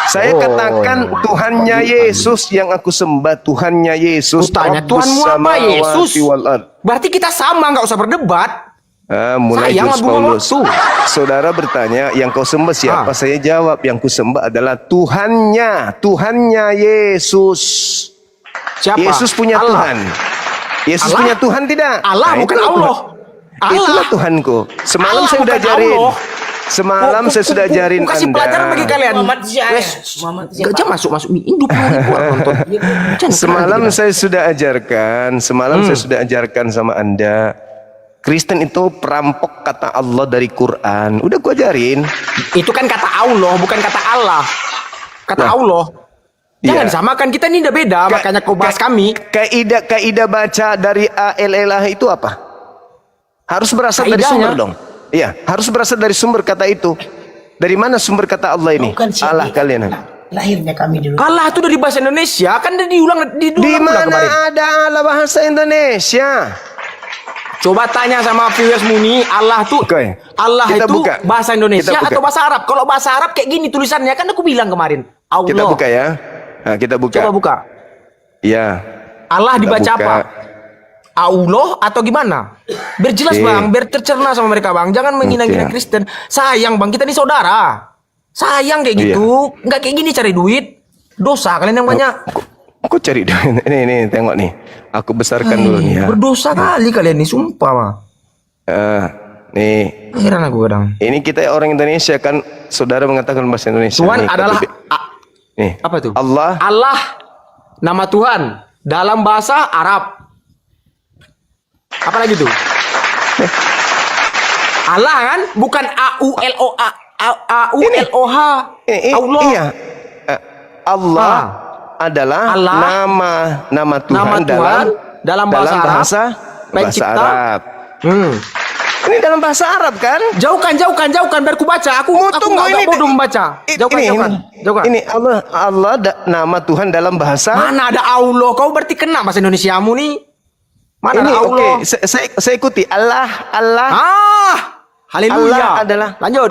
Speaker 1: Saya
Speaker 5: Oh.
Speaker 1: katakan Tuhannya Yesus yang aku sembah. Tuhannya Yesus.
Speaker 5: Tanya
Speaker 1: Rabbus
Speaker 5: Tuhanmu apa
Speaker 1: samawati
Speaker 5: Yesus?
Speaker 1: wal ard.
Speaker 5: Berarti kita sama, nggak usah berdebat.
Speaker 1: Mulai
Speaker 5: Sayang
Speaker 1: jurus
Speaker 5: lah, buang
Speaker 1: Paulus.
Speaker 5: waktu.
Speaker 1: Saudara bertanya, yang kau sembah siapa? Saya jawab, yang ku sembah adalah Tuhannya Yesus.
Speaker 5: Siapa?
Speaker 1: Yesus punya
Speaker 5: Allah.
Speaker 1: Tuhan. Yesus
Speaker 5: Allah?
Speaker 1: punya Tuhan tidak?
Speaker 5: Allah, bukan
Speaker 1: itulah
Speaker 5: Allah.
Speaker 1: Tuhan. Itulah Tuhanku. Semalam
Speaker 5: Allah,
Speaker 1: saya sudah
Speaker 5: bukan
Speaker 1: ajarin.
Speaker 5: Allah.
Speaker 1: Semalam saya sudah ajarin
Speaker 5: kasih
Speaker 1: Anda.
Speaker 5: pelajaran bagi kalian.
Speaker 7: Muhammad siapa?
Speaker 5: Wes,
Speaker 7: Muhammad
Speaker 5: Gak jangan masuk Indo nonton. Jangan
Speaker 1: Semalam
Speaker 5: kena kita.
Speaker 1: saya sudah ajarkan, saya sudah ajarkan sama Anda. Kristen itu perampok kata Allah dari Quran. Udah gua ajarin.
Speaker 5: Itu kan kata Allah, bukan kata Allah. Kata
Speaker 1: Lah.
Speaker 5: Allah. Jangan
Speaker 1: Iya.
Speaker 5: disamakan, kita ini udah beda, makanya kau bahas kami.
Speaker 1: Kaidah baca dari ALLAH itu apa? Harus berasal dari
Speaker 5: Kaidahnya?
Speaker 1: sumber dong. Iya, harus berasal dari sumber kata itu. Dari mana sumber kata Allah ini?
Speaker 7: Bukan sih.
Speaker 1: Allah kalian.
Speaker 7: Lahirnya kami dulu.
Speaker 5: Allah itu dari bahasa Indonesia, kan udah diulang
Speaker 1: Di
Speaker 5: ulang
Speaker 1: mana
Speaker 5: kemarin.
Speaker 1: ada Allah bahasa Indonesia?
Speaker 5: Coba tanya sama viewers Muni, Allah tuh
Speaker 1: Oke.
Speaker 5: Allah
Speaker 1: Kita
Speaker 5: itu
Speaker 1: buka.
Speaker 5: bahasa Indonesia
Speaker 1: Kita buka.
Speaker 5: atau bahasa Arab? Kalau bahasa Arab kayak gini tulisannya, kan aku bilang kemarin. Allah.
Speaker 1: Kita buka ya. Nah, kita buka.
Speaker 5: Coba buka.
Speaker 1: Iya.
Speaker 5: Allah
Speaker 1: Kita
Speaker 5: dibaca
Speaker 1: buka.
Speaker 5: apa? Allah atau gimana? Biar jelas
Speaker 1: Oke.
Speaker 5: bang, biar tercerna sama mereka bang. Jangan menghina-hina
Speaker 1: Oke.
Speaker 5: Kristen. Sayang bang, kita ini saudara. Sayang kayak
Speaker 1: Iya.
Speaker 5: gitu. Nggak kayak gini cari duit. Dosa kalian yang banyak.
Speaker 1: Aku cari dulu. Ini tengok nih. Aku besarkan dulu nih ya.
Speaker 5: Berdosa kali kalian nih, sumpah bang.
Speaker 1: Nih.
Speaker 5: Heran aku kadang.
Speaker 1: Ini kita orang Indonesia kan, saudara mengatakan bahasa Indonesia.
Speaker 5: Tuhan
Speaker 1: Nih,
Speaker 5: adalah
Speaker 1: nih.
Speaker 5: apa tuh?
Speaker 1: Allah.
Speaker 5: Allah, nama Tuhan dalam bahasa Arab. Apa lagi tuh? Allah kan, bukan AULOH. Allah.
Speaker 1: Iya. Allah
Speaker 5: Ah.
Speaker 1: adalah
Speaker 5: Allah.
Speaker 1: nama Tuhan,
Speaker 5: Nama Tuhan dalam bahasa Pencipta.
Speaker 1: Arab. Ini dalam bahasa Arab kan?
Speaker 5: Jauhkan, biar ku baca. Aku
Speaker 1: Tunggu,
Speaker 5: agak bodoh membaca. Jauhkan.
Speaker 1: Ini Allah nama Tuhan dalam bahasa.
Speaker 5: Mana ada Allah? Kau berarti kena bahasa Indonesiamu nih. Mana
Speaker 1: Ini
Speaker 5: ada Allah?
Speaker 1: oke, saya ikuti. Allah
Speaker 5: Haleluya.
Speaker 1: adalah.
Speaker 5: Lanjut.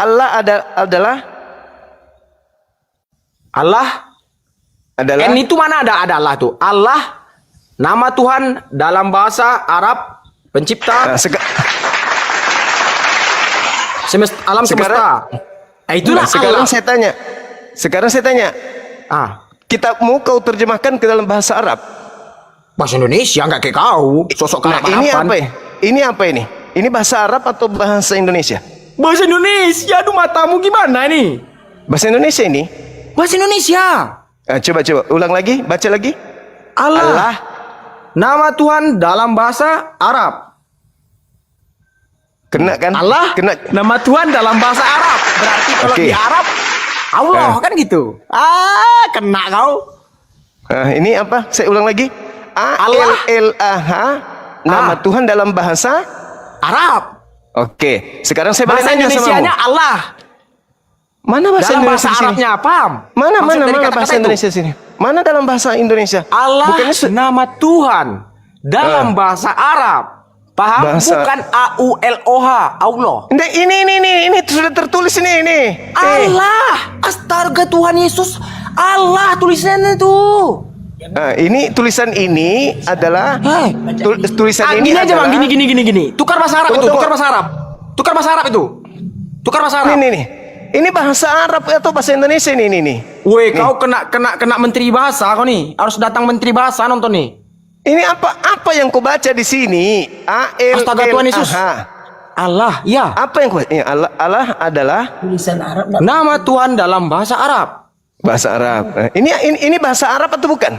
Speaker 1: Allah adalah.
Speaker 5: N itu mana ada Allah tuh? Allah, nama Tuhan dalam bahasa Arab, pencipta
Speaker 1: Nah,
Speaker 5: alam semesta. Itulah
Speaker 1: sekarang
Speaker 5: Allah.
Speaker 1: saya tanya. Kitabmu kau terjemahkan ke dalam bahasa Arab.
Speaker 5: Bahasa Indonesia nggak kayak kau. Sosok
Speaker 1: Nah, ini
Speaker 5: Arab-Araban.
Speaker 1: apa ya? Ini apa ini? Ini bahasa Arab atau bahasa Indonesia?
Speaker 5: Bahasa Indonesia. Aduh matamu gimana ini?
Speaker 1: Bahasa Indonesia ini.
Speaker 5: Bahasa Indonesia.
Speaker 1: Coba ulang lagi, baca lagi.
Speaker 5: Allah. Nama Tuhan dalam bahasa Arab.
Speaker 1: Kena kan?
Speaker 5: Allah.
Speaker 1: Kena.
Speaker 5: Nama Tuhan dalam bahasa Arab. Berarti kalau
Speaker 1: Oke.
Speaker 5: di Arab Allah kan gitu. Kena kau.
Speaker 1: Ini apa? Saya ulang lagi. ALLAH, nama Tuhan dalam bahasa
Speaker 5: Arab.
Speaker 1: Oke. Sekarang saya balik
Speaker 5: Bahasa
Speaker 1: nanya sama
Speaker 5: Indonesianya Allah.
Speaker 1: Mana bahasa
Speaker 5: Dalam
Speaker 1: Indonesia
Speaker 5: bahasa
Speaker 1: di sini?
Speaker 5: Arabnya paham?
Speaker 1: Mana
Speaker 5: Maksud dari kata-kata
Speaker 1: bahasa
Speaker 5: itu?
Speaker 1: Indonesia sini? Mana dalam bahasa Indonesia?
Speaker 5: Allah
Speaker 1: Bukannya
Speaker 5: nama Tuhan dalam bahasa Arab. Paham? Bukan AULOH, Allah.
Speaker 1: Ini sudah tertulis ini.
Speaker 5: Allah, astaga Tuhan Yesus, Allah tulisannya itu.
Speaker 1: Nah, ini tulisan ini adalah tulisan ini
Speaker 5: Gini aja bang,
Speaker 1: adalah
Speaker 5: gini. Tukar bahasa Arab itu, tukar bahasa Arab. Tukar bahasa Arab itu. Tukar bahasa Arab.
Speaker 1: Ini. Ini bahasa Arab atau bahasa Indonesia ini.
Speaker 5: Weh, kau kena menteri bahasa kau nih. Harus datang menteri bahasa nonton nih.
Speaker 1: Ini apa yang kau baca di sini?
Speaker 5: Astaga Tuhan Yesus. Allah, ya.
Speaker 1: Apa yang kau baca? Allah adalah
Speaker 7: Tulisan Arab.
Speaker 5: Nama Tuhan dalam bahasa Arab.
Speaker 1: bahasa Arab. Nah, ini bahasa Arab atau bukan?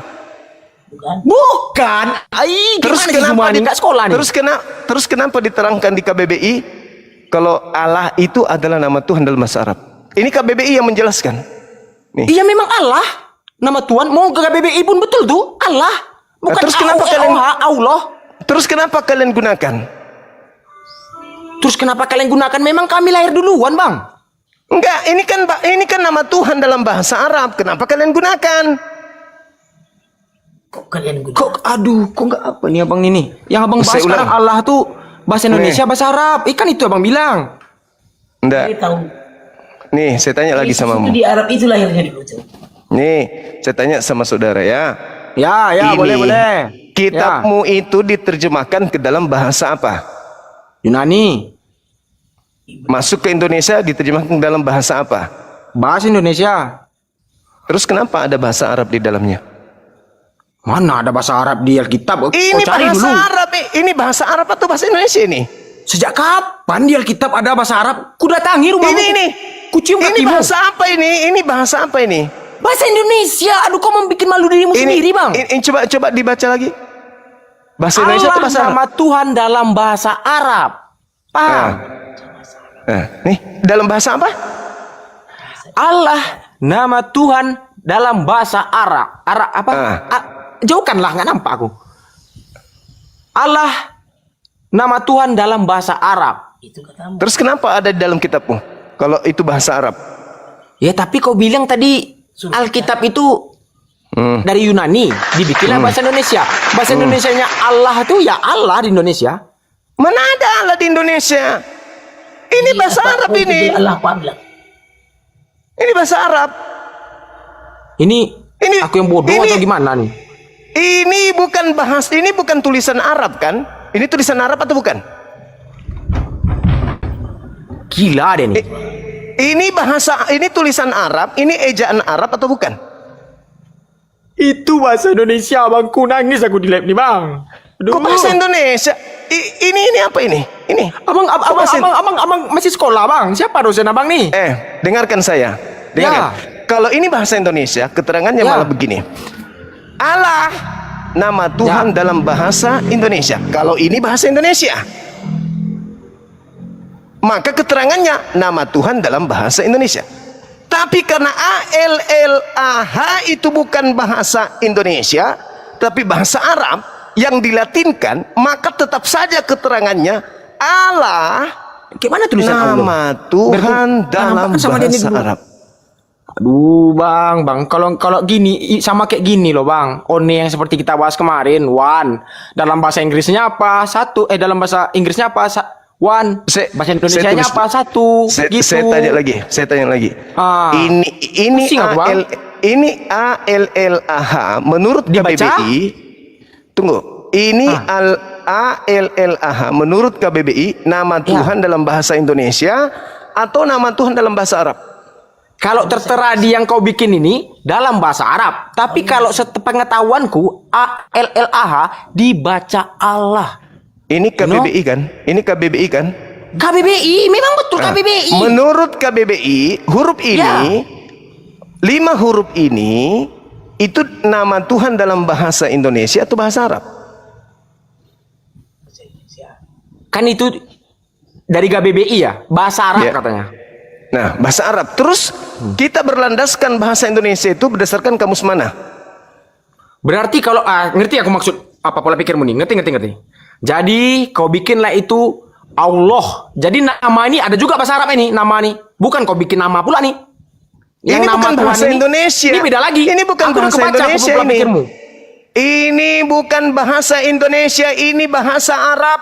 Speaker 5: Bukan.
Speaker 1: Terus
Speaker 5: Gimana sih semua ini? Nggak sekolah nih.
Speaker 1: Terus kenapa diterangkan di KBBI kalau Allah itu adalah nama Tuhan dalam bahasa Arab? Ini KBBI yang menjelaskan. Nih.
Speaker 5: Iya memang Allah. Nama Tuhan mau ke KBBI pun betul tuh Allah. Bukan
Speaker 1: Terus kenapa
Speaker 5: Allah.
Speaker 1: Terus kenapa kalian gunakan?
Speaker 5: Terus kenapa kalian gunakan? Memang kami lahir duluan, Bang.
Speaker 1: Enggak, ini kan nama Tuhan dalam bahasa Arab. Kenapa kalian gunakan?
Speaker 7: Kok kalian guna?
Speaker 5: Kok enggak apa nih Abang ini? Yang Abang bahas
Speaker 1: Saya ulang.
Speaker 5: sekarang Allah tuh bahasa Indonesia, bahasa Arab. Ikan itu Abang bilang.
Speaker 1: Enggak.
Speaker 7: Saya tahu.
Speaker 1: Nih, saya tanya lagi
Speaker 7: Yesus
Speaker 1: samamu.
Speaker 7: itu di Arab itu lahirnya dulu tuh.
Speaker 1: Nih, saya tanya sama saudara ya.
Speaker 5: Ya,
Speaker 1: Ini,
Speaker 5: boleh.
Speaker 1: Kitabmu itu diterjemahkan ke dalam bahasa apa?
Speaker 5: Yunani,
Speaker 1: Masuk ke Indonesia diterjemahkan ke dalam bahasa apa?
Speaker 5: bahasa Indonesia.
Speaker 1: Terus kenapa ada bahasa Arab di dalamnya?
Speaker 5: Mana ada bahasa Arab di Alkitab?
Speaker 1: Ini
Speaker 5: cari
Speaker 1: bahasa
Speaker 5: dulu.
Speaker 1: Arab. Ini bahasa Arab atau bahasa Indonesia ini?
Speaker 5: Sejak kapan di Alkitab ada bahasa Arab? Ku datangi rumahmu.
Speaker 1: Ini.
Speaker 5: Kucium
Speaker 1: Ini
Speaker 5: kakimu.
Speaker 1: bahasa apa ini? Ini bahasa apa ini?
Speaker 5: Bahasa Indonesia. Aduh, kau membuat malu dirimu sendiri, Bang.
Speaker 1: Ini coba dibaca lagi. Bahasa Indonesia atau bahasa Arab?
Speaker 5: nama Tuhan dalam bahasa Arab. Paham?
Speaker 1: Nih, dalam bahasa apa?
Speaker 5: Allah nama Tuhan dalam bahasa Arab. Arab apa? Jauhkanlah, nggak nampak aku. Allah nama Tuhan dalam bahasa Arab.
Speaker 1: Terus kenapa ada di dalam kitabmu? Kalau itu bahasa Arab.
Speaker 5: Ya tapi kau bilang tadi Alkitab itu dari Yunani, dibikinlah bahasa Indonesia. Bahasa Indonesianya Allah tuh ya Allah di Indonesia.
Speaker 1: Mana ada Allah di Indonesia? Ini bahasa Arab ini. Ini bahasa Arab.
Speaker 5: Ini
Speaker 1: Ini-
Speaker 5: aku yang bodoh
Speaker 1: ini-
Speaker 5: atau gimana nih?
Speaker 1: Ini bukan ini bukan tulisan Arab kan? Ini tulisan Arab atau bukan?
Speaker 5: Gila deh nih.
Speaker 1: Ini tulisan Arab, ini ejaan Arab atau bukan?
Speaker 5: Itu bahasa Indonesia, bang. Ku nangis aku di lab nih, bang. Aduh.
Speaker 1: Kok bahasa Indonesia? Ini apa ini? Ini.
Speaker 5: Abang masih sekolah, bang. Siapa dosen abang nih?
Speaker 1: Dengarkan saya. Dengarkan. Kalau ini bahasa Indonesia, keterangannya
Speaker 5: Ya.
Speaker 1: malah begini. Allah nama Tuhan dalam bahasa Indonesia. Kalau ini bahasa Indonesia, maka keterangannya nama Tuhan dalam bahasa Indonesia. Tapi karena ALLAH itu bukan bahasa Indonesia, tapi bahasa Arab yang dilatinkan, maka tetap saja keterangannya Allah
Speaker 5: Gimana tulisan Allah?
Speaker 1: nama Tuhan dalam
Speaker 5: Nampakkan sama dia nih
Speaker 1: bahasa
Speaker 5: dulu.
Speaker 1: Arab.
Speaker 5: Aduh, bang. Kalau gini sama kayak gini loh, bang. One yang seperti kita bahas kemarin, one. Dalam bahasa Inggrisnya apa? Satu. Dalam bahasa Inggrisnya apa? One. Bahasa Indonesianya apa? Satu. Gitu.
Speaker 1: Saya tanya lagi. Ini
Speaker 5: Pusing aku, Bang.
Speaker 1: ini ALLAH menurut
Speaker 5: Dibaca?
Speaker 1: KBBI. Tunggu. Ini ALLAH menurut KBBI nama Tuhan dalam bahasa Indonesia atau nama Tuhan dalam bahasa Arab?
Speaker 5: Kalau tertera di yang kau bikin ini dalam bahasa Arab. Tapi kalau sepengetahuanku ALLAH dibaca Allah.
Speaker 1: Ini KBBI kan? Ini KBBI kan?
Speaker 5: KBBI, memang betul KBBI.
Speaker 1: Menurut KBBI, huruf ini, 5 huruf ini, itu nama Tuhan dalam bahasa Indonesia atau bahasa Arab?
Speaker 5: Kan itu dari KBBI ya, bahasa Arab
Speaker 1: Ya.
Speaker 5: katanya.
Speaker 1: Nah, bahasa Arab. Terus kita berlandaskan bahasa Indonesia itu berdasarkan kamus mana?
Speaker 5: Berarti kalau ngerti aku maksud apa pola pikirmu nih? Ngerti. Jadi kau bikinlah itu Allah. Jadi nama ini ada juga bahasa Arab ini, nama nih. Bukan kau bikin nama pula nih.
Speaker 1: Ini bukan
Speaker 5: Tuhan
Speaker 1: bahasa Indonesia.
Speaker 5: Ini beda lagi.
Speaker 1: Ini bukan
Speaker 5: Aku udah
Speaker 1: bahasa
Speaker 5: kebaca
Speaker 1: Indonesia
Speaker 5: pola
Speaker 1: ini.
Speaker 5: pikirmu.
Speaker 1: Ini bukan bahasa Indonesia, ini bahasa Arab.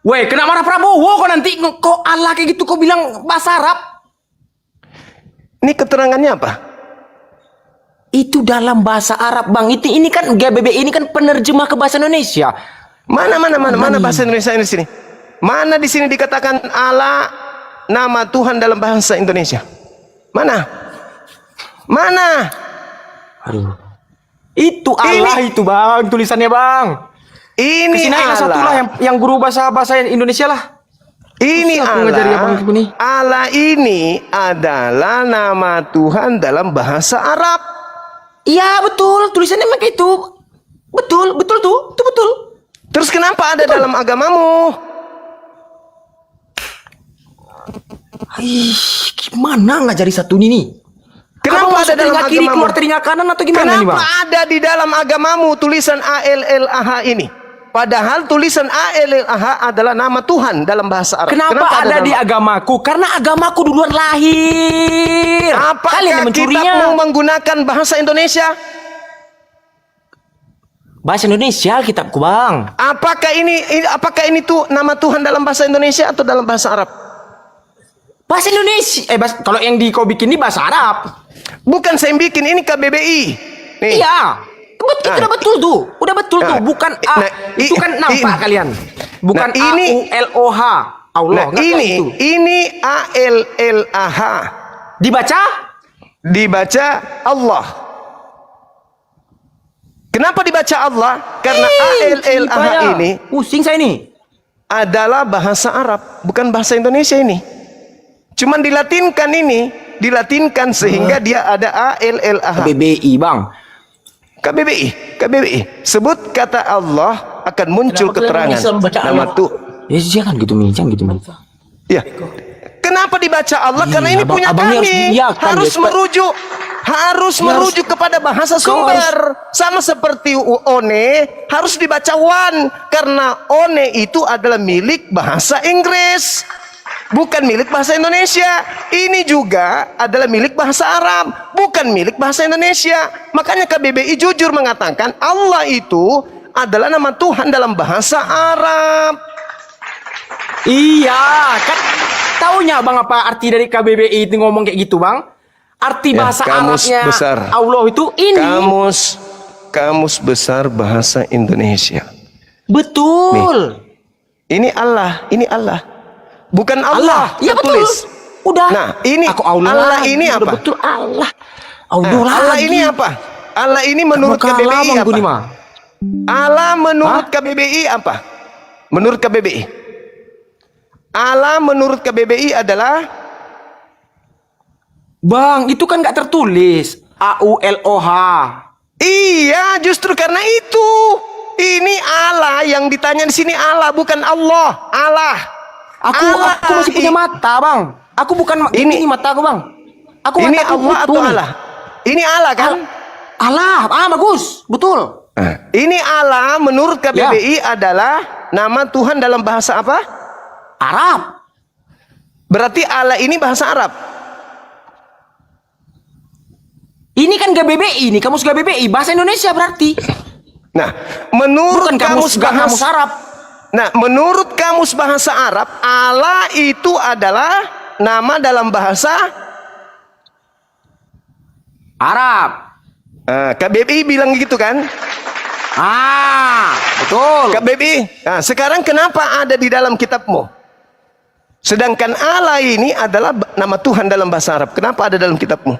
Speaker 5: Weh, kena marah Prabowo kok nanti kok Allah kayak gitu kau bilang bahasa Arab.
Speaker 1: Ini keterangannya apa?
Speaker 5: Itu dalam bahasa Arab, Bang. Ini kan GBB ini kan penerjemah ke bahasa Indonesia.
Speaker 1: Mana bahasa Indonesia ini di sini? Mana di sini dikatakan Allah nama Tuhan dalam bahasa Indonesia? Mana?
Speaker 5: Aduh. Itu Allah itu, Bang, tulisannya, Bang.
Speaker 1: Ini
Speaker 5: Kesini aja satu lah yang guru bahasa Indonesia lah.
Speaker 1: Ini
Speaker 5: Susah aku ngajari abang itu nih.
Speaker 1: Allah ini adalah nama Tuhan dalam bahasa Arab.
Speaker 5: Iya betul, tulisannya memang kayak itu. Betul tuh, itu betul.
Speaker 1: Terus kenapa ada dalam agamamu?
Speaker 5: Gimana ngajari satu ini nih?
Speaker 1: Kenapa ada dalam
Speaker 5: telinga kiri
Speaker 1: agamamu?
Speaker 5: keluar telinga kanan atau gimana nih,
Speaker 1: Kenapa
Speaker 5: Bang?
Speaker 1: ada di dalam agamamu tulisan ALLAH ini? Padahal tulisan ALLAH adalah nama Tuhan dalam bahasa Arab.
Speaker 5: Kenapa ada di agamaku? Karena agamaku duluan lahir. Kalian yang
Speaker 1: Apakah
Speaker 5: mencurinya.
Speaker 1: kitabmu menggunakan bahasa Indonesia?
Speaker 5: Bahasa Indonesia kitabku, Bang.
Speaker 1: Apakah ini tuh nama Tuhan dalam bahasa Indonesia atau dalam bahasa Arab?
Speaker 5: Bahasa Indonesia. Kalau yang kau bikin ini bahasa Arab.
Speaker 1: Bukan saya yang bikin, ini KBBI. Nih.
Speaker 5: Iya. Betul, udah betul tuh. Udah betul tuh. Bukan A. Itu kan nampak kalian. Bukan
Speaker 1: ini
Speaker 5: AULOH. Allah.
Speaker 1: Nah, ini ALLAH. Dibaca Allah. Kenapa dibaca Allah? Karena ALLAH ini
Speaker 5: pusing saya ini.
Speaker 1: adalah bahasa Arab, bukan bahasa Indonesia ini. Cuman dilatinkan ini, dilatinkan sehingga dia ada ALLAH.
Speaker 5: KBBI, Bang.
Speaker 1: KBBI. Sebut kata Allah akan muncul keterangan nama tuh.
Speaker 5: Ya jangan gitu, Mi. Jangan gitu, Mi.
Speaker 1: Ya. Kenapa dibaca Allah? Karena ini punya
Speaker 5: abangnya
Speaker 1: kami.
Speaker 5: harus diiyakan,
Speaker 1: Harus
Speaker 5: ya,
Speaker 1: merujuk. harus merujuk kepada bahasa sumber. Sama seperti one harus dibaca one karena one itu adalah milik bahasa Inggris, bukan milik bahasa Indonesia. Ini juga adalah milik bahasa Arab, bukan milik bahasa Indonesia. Makanya KBBI jujur mengatakan Allah itu adalah nama Tuhan dalam bahasa Arab.
Speaker 5: Iya, kan taunya Bang apa arti dari KBBI itu ngomong kayak gitu, Bang? Arti
Speaker 1: Ya,
Speaker 5: bahasa
Speaker 1: kamus
Speaker 5: Arabnya
Speaker 1: besar.
Speaker 5: Allah itu ini.
Speaker 1: Kamus besar bahasa Indonesia.
Speaker 5: Betul.
Speaker 1: Ini Allah, bukan Allah.
Speaker 5: Ya betul.
Speaker 1: tertulis.
Speaker 5: Udah.
Speaker 1: Nah, ini
Speaker 5: Aku Allah,
Speaker 1: Allah
Speaker 5: lagi.
Speaker 1: ini
Speaker 5: Udah
Speaker 1: apa?
Speaker 5: betul Allah.
Speaker 1: Allah
Speaker 5: lagi.
Speaker 1: ini apa? Allah ini menurut
Speaker 5: Kamu kalah,
Speaker 1: KBBI
Speaker 5: Bang
Speaker 1: apa?
Speaker 5: Guni mah.
Speaker 1: Allah menurut KBBI apa? Menurut KBBI. Allah menurut KBBI adalah
Speaker 5: Bang, itu kan nggak tertulis. AULOH.
Speaker 1: iya, justru karena itu. Ini Allah yang ditanya di sini Allah, bukan Allah. Allah.
Speaker 5: Aku masih punya mata, Bang. Aku bukan ini mata aku, Bang. Aku
Speaker 1: Ini
Speaker 5: mataku
Speaker 1: Allah
Speaker 5: utuh
Speaker 1: atau
Speaker 5: nih.
Speaker 1: Allah? Ini Allah kan?
Speaker 5: Allah. Bagus. Betul.
Speaker 1: Ini Allah menurut KBBI adalah nama Tuhan dalam bahasa apa?
Speaker 5: Arab.
Speaker 1: Berarti Allah ini bahasa Arab.
Speaker 5: Ini kan KBBI, ini kamus KBBI bahasa Indonesia berarti.
Speaker 1: Nah, menurut
Speaker 5: Bukan kamus Arab.
Speaker 1: Nah, menurut kamus bahasa Arab, Allah itu adalah nama dalam bahasa
Speaker 5: Arab.
Speaker 1: KBBI bilang gitu kan?
Speaker 5: Betul.
Speaker 1: KBBI. Nah, sekarang kenapa ada di dalam kitabmu? Sedangkan Allah ini adalah nama Tuhan dalam bahasa Arab. Kenapa ada dalam kitabmu?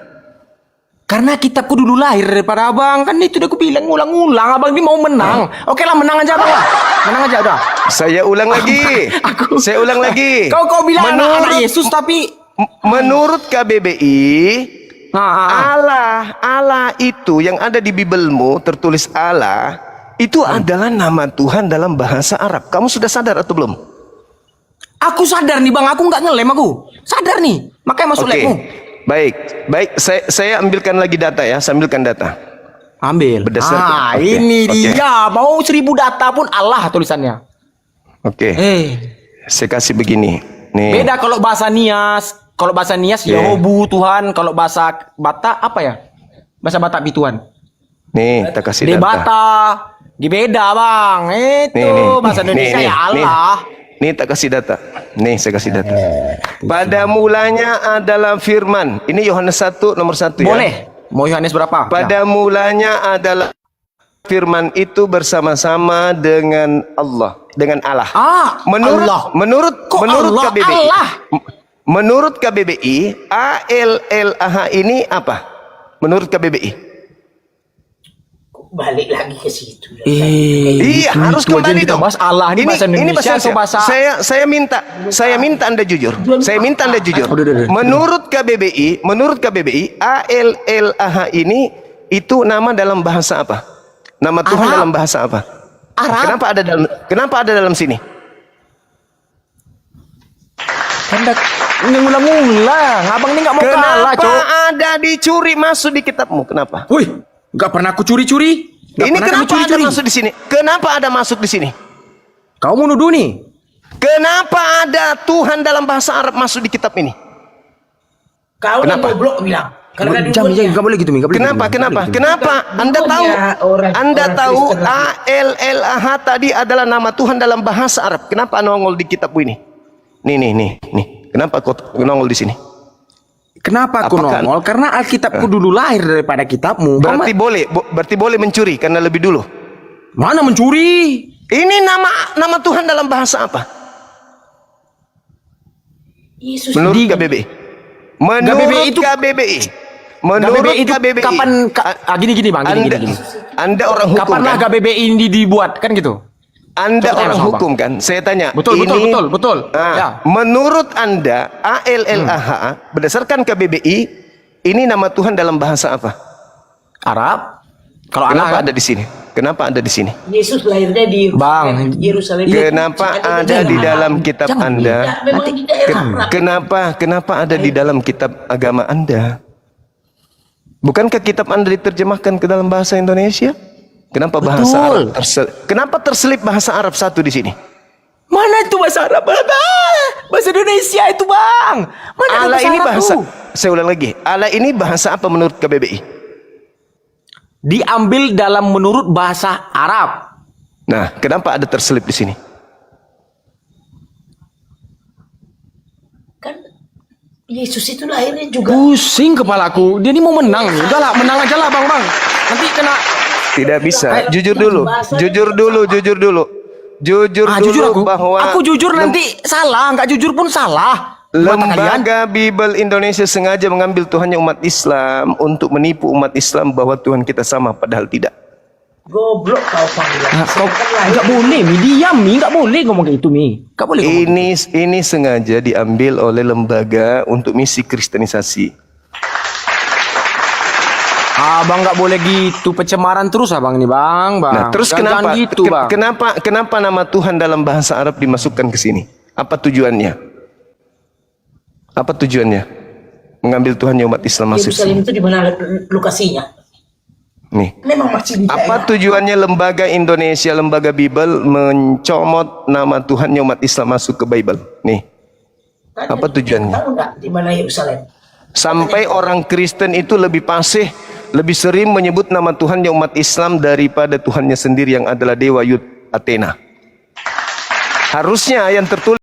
Speaker 5: Karena kitabku dulu lahir daripada abang. Kan itu udah aku bilang ngulang-ngulang. Abang ini mau menang. Oke lah, menang aja abang lah. Menang aja udah.
Speaker 1: Saya ulang lagi. Saya ulang lagi.
Speaker 5: Kau bilang anak Yesus tapi
Speaker 1: Menurut KBBI, Allah itu yang ada di Bibelmu tertulis Allah itu adalah nama Tuhan dalam bahasa Arab. Kamu sudah sadar atau belum?
Speaker 5: aku sadar nih bang, aku nggak ngelem aku. Sadar nih, makanya masuk
Speaker 1: Oke.
Speaker 5: labmu.
Speaker 1: Baik. Saya ambilkan lagi data ya. Saya ambilkan data.
Speaker 5: Ambil.
Speaker 1: Berdasarkan- Oke,
Speaker 5: Ini
Speaker 1: oke.
Speaker 5: dia. Mau 1000 data pun Allah tulisannya.
Speaker 1: Oke. Saya kasih begini. Nih.
Speaker 5: Beda kalau bahasa Nias. Kalau bahasa Nias Yehobu Tuhan. Kalau bahasa Batak apa ya? Bahasa Batak Tuhan.
Speaker 1: Nih, kita kasih data.
Speaker 5: Debata. Beda bang. Itu bahasa Indonesia ya Allah.
Speaker 1: Nih, tak kasih data. Nih, saya kasih data. Pada mulanya adalah firman. Ini Yohanes 1 nomor 1 ya.
Speaker 5: Boleh. Mau Yohanes berapa?
Speaker 1: Pada mulanya adalah firman itu bersama-sama dengan Allah, dengan Allah.
Speaker 5: Allah.
Speaker 1: Menurut
Speaker 5: Allah?
Speaker 1: KBBI.
Speaker 5: Allah.
Speaker 1: Menurut KBBI, ALLAH ini apa? Menurut KBBI.
Speaker 7: Balik lagi ke situ.
Speaker 1: Iya, harus kembali
Speaker 5: kita
Speaker 1: dong.
Speaker 5: bahas Allah ini bahasa Indonesia atau bahasa
Speaker 1: Saya minta Anda jujur. Saya minta Anda jujur. Menurut KBBI, ALLAH ini itu nama dalam bahasa apa? Nama Tuhan
Speaker 5: Arab.
Speaker 1: dalam bahasa apa?
Speaker 5: Arab.
Speaker 1: Kenapa ada dalam sini?
Speaker 5: Hendak ngulang-ngulang. Abang ini nggak mau kalah,
Speaker 1: Kenapa
Speaker 5: Cok.
Speaker 1: ada dicuri masuk di kitabmu? Kenapa?
Speaker 5: Wih, nggak pernah aku curi-curi. Nggak
Speaker 1: Ini
Speaker 5: pernah
Speaker 1: kenapa
Speaker 5: kami
Speaker 1: ada
Speaker 5: curi-curi.
Speaker 1: masuk di sini? Kenapa ada masuk di sini?
Speaker 5: Kau mau nuduh nih?
Speaker 1: Kenapa ada Tuhan dalam bahasa Arab masuk di kitab ini?
Speaker 7: Kau yang
Speaker 1: Kenapa?
Speaker 7: goblok bilang. Karena
Speaker 5: Jam, nggak boleh gitu, Mi. Nggak boleh
Speaker 1: Kenapa?
Speaker 5: gitu, Mi. Nggak boleh gitu, Mi.
Speaker 1: Kenapa? Anda tahu? Anda
Speaker 7: orang
Speaker 1: tahu
Speaker 7: Kristen lagi.
Speaker 1: ALLAH tadi adalah nama Tuhan dalam bahasa Arab. Kenapa nongol di kitabmu ini? Nih. Kenapa kau nongol di sini?
Speaker 5: Kenapa aku
Speaker 1: Apakah-
Speaker 5: nongol? Karena Alkitabku dulu lahir daripada kitabmu.
Speaker 1: Berarti boleh mencuri karena lebih dulu.
Speaker 5: Mana mencuri?
Speaker 1: Ini nama Tuhan dalam bahasa apa?
Speaker 7: Yesus
Speaker 1: Menurut KBBI. Menurut
Speaker 5: itu-
Speaker 1: KBBI. Menurut
Speaker 5: KBBI itu
Speaker 1: KBBI.
Speaker 5: kapan? Gini bang. Gini.
Speaker 1: Anda orang hukum
Speaker 5: Kapanlah
Speaker 1: kan?
Speaker 5: KBBI ini dibuat kan gitu?
Speaker 1: Anda
Speaker 5: Coba
Speaker 1: orang
Speaker 5: tanya sama
Speaker 1: hukum kan? Saya tanya.
Speaker 5: Betul. Ya.
Speaker 1: Menurut Anda ALLAH berdasarkan KBBI ini nama Tuhan dalam bahasa apa?
Speaker 5: Arab. Kalau
Speaker 1: Kenapa
Speaker 5: anak
Speaker 1: ada di sini? Kenapa ada di sini?
Speaker 7: Yesus lahirnya di
Speaker 5: Bang.
Speaker 7: Yerusalem.
Speaker 1: Kenapa ada di dalam kitab Anda?
Speaker 7: Ya, memang di daerah Arab.
Speaker 1: Kenapa ada di dalam kitab agama Anda? Bukankah kitab Anda diterjemahkan ke dalam bahasa Indonesia? Kenapa bahasa
Speaker 2: Betul.
Speaker 1: Arab kenapa terselip bahasa Arab satu di sini?
Speaker 5: Mana itu bahasa Arab? Bahasa Indonesia itu, Bang. Mana ada
Speaker 1: Allah ini
Speaker 5: Arab
Speaker 1: bahasa,
Speaker 5: tuh?
Speaker 1: saya ulang lagi. Allah ini bahasa apa menurut KBBI?
Speaker 5: Diambil dalam menurut bahasa Arab.
Speaker 1: Nah, kenapa ada terselip di sini?
Speaker 7: Kan Yesus itu lahirnya juga.
Speaker 5: Pusing kepalaku. Dia ini mau menang nih. Udahlah, menang aja lah, Bang. Nanti kena
Speaker 1: Tidak bisa. Jujur dulu. Jujur dulu
Speaker 5: jujur aku.
Speaker 1: bahwa
Speaker 5: Aku jujur nanti salah, nggak jujur pun salah. Di mata kalian.
Speaker 1: Lembaga Bible Indonesia sengaja mengambil Tuhannya umat Islam untuk menipu umat Islam bahwa Tuhan kita sama, padahal tidak.
Speaker 7: Goblok kau panggilan.
Speaker 5: Nah, kau nggak boleh, Mi. Diam, Mi. Nggak boleh ngomong kayak itu, Mi. Nggak boleh ngomong.
Speaker 1: Ini sengaja diambil oleh lembaga untuk misi kristenisasi.
Speaker 5: Abang nggak boleh gitu, pencemaran terus abang ini, Bang.
Speaker 1: Nah, terus
Speaker 5: Jangan
Speaker 1: kenapa
Speaker 5: gitu, Bang.
Speaker 1: kenapa nama Tuhan dalam bahasa Arab dimasukkan ke sini? Apa tujuannya? Apa tujuannya? Mengambil Tuhannya umat Islam masuk
Speaker 7: Yerusalem
Speaker 1: sini.
Speaker 7: itu di mana lokasinya?
Speaker 1: Nih.
Speaker 7: Memang masih di
Speaker 1: Apa tujuannya lembaga Indonesia, lembaga Bible mencomot nama Tuhannya umat Islam masuk ke Bible? Nih. Apa tujuannya?
Speaker 7: Tahu nggak di mana Yerusalem?
Speaker 1: Sampai orang Kristen itu lebih fasih, lebih sering menyebut nama Tuhannya umat Islam daripada Tuhannya sendiri yang adalah Dewa Yud Athena. Harusnya yang tertulis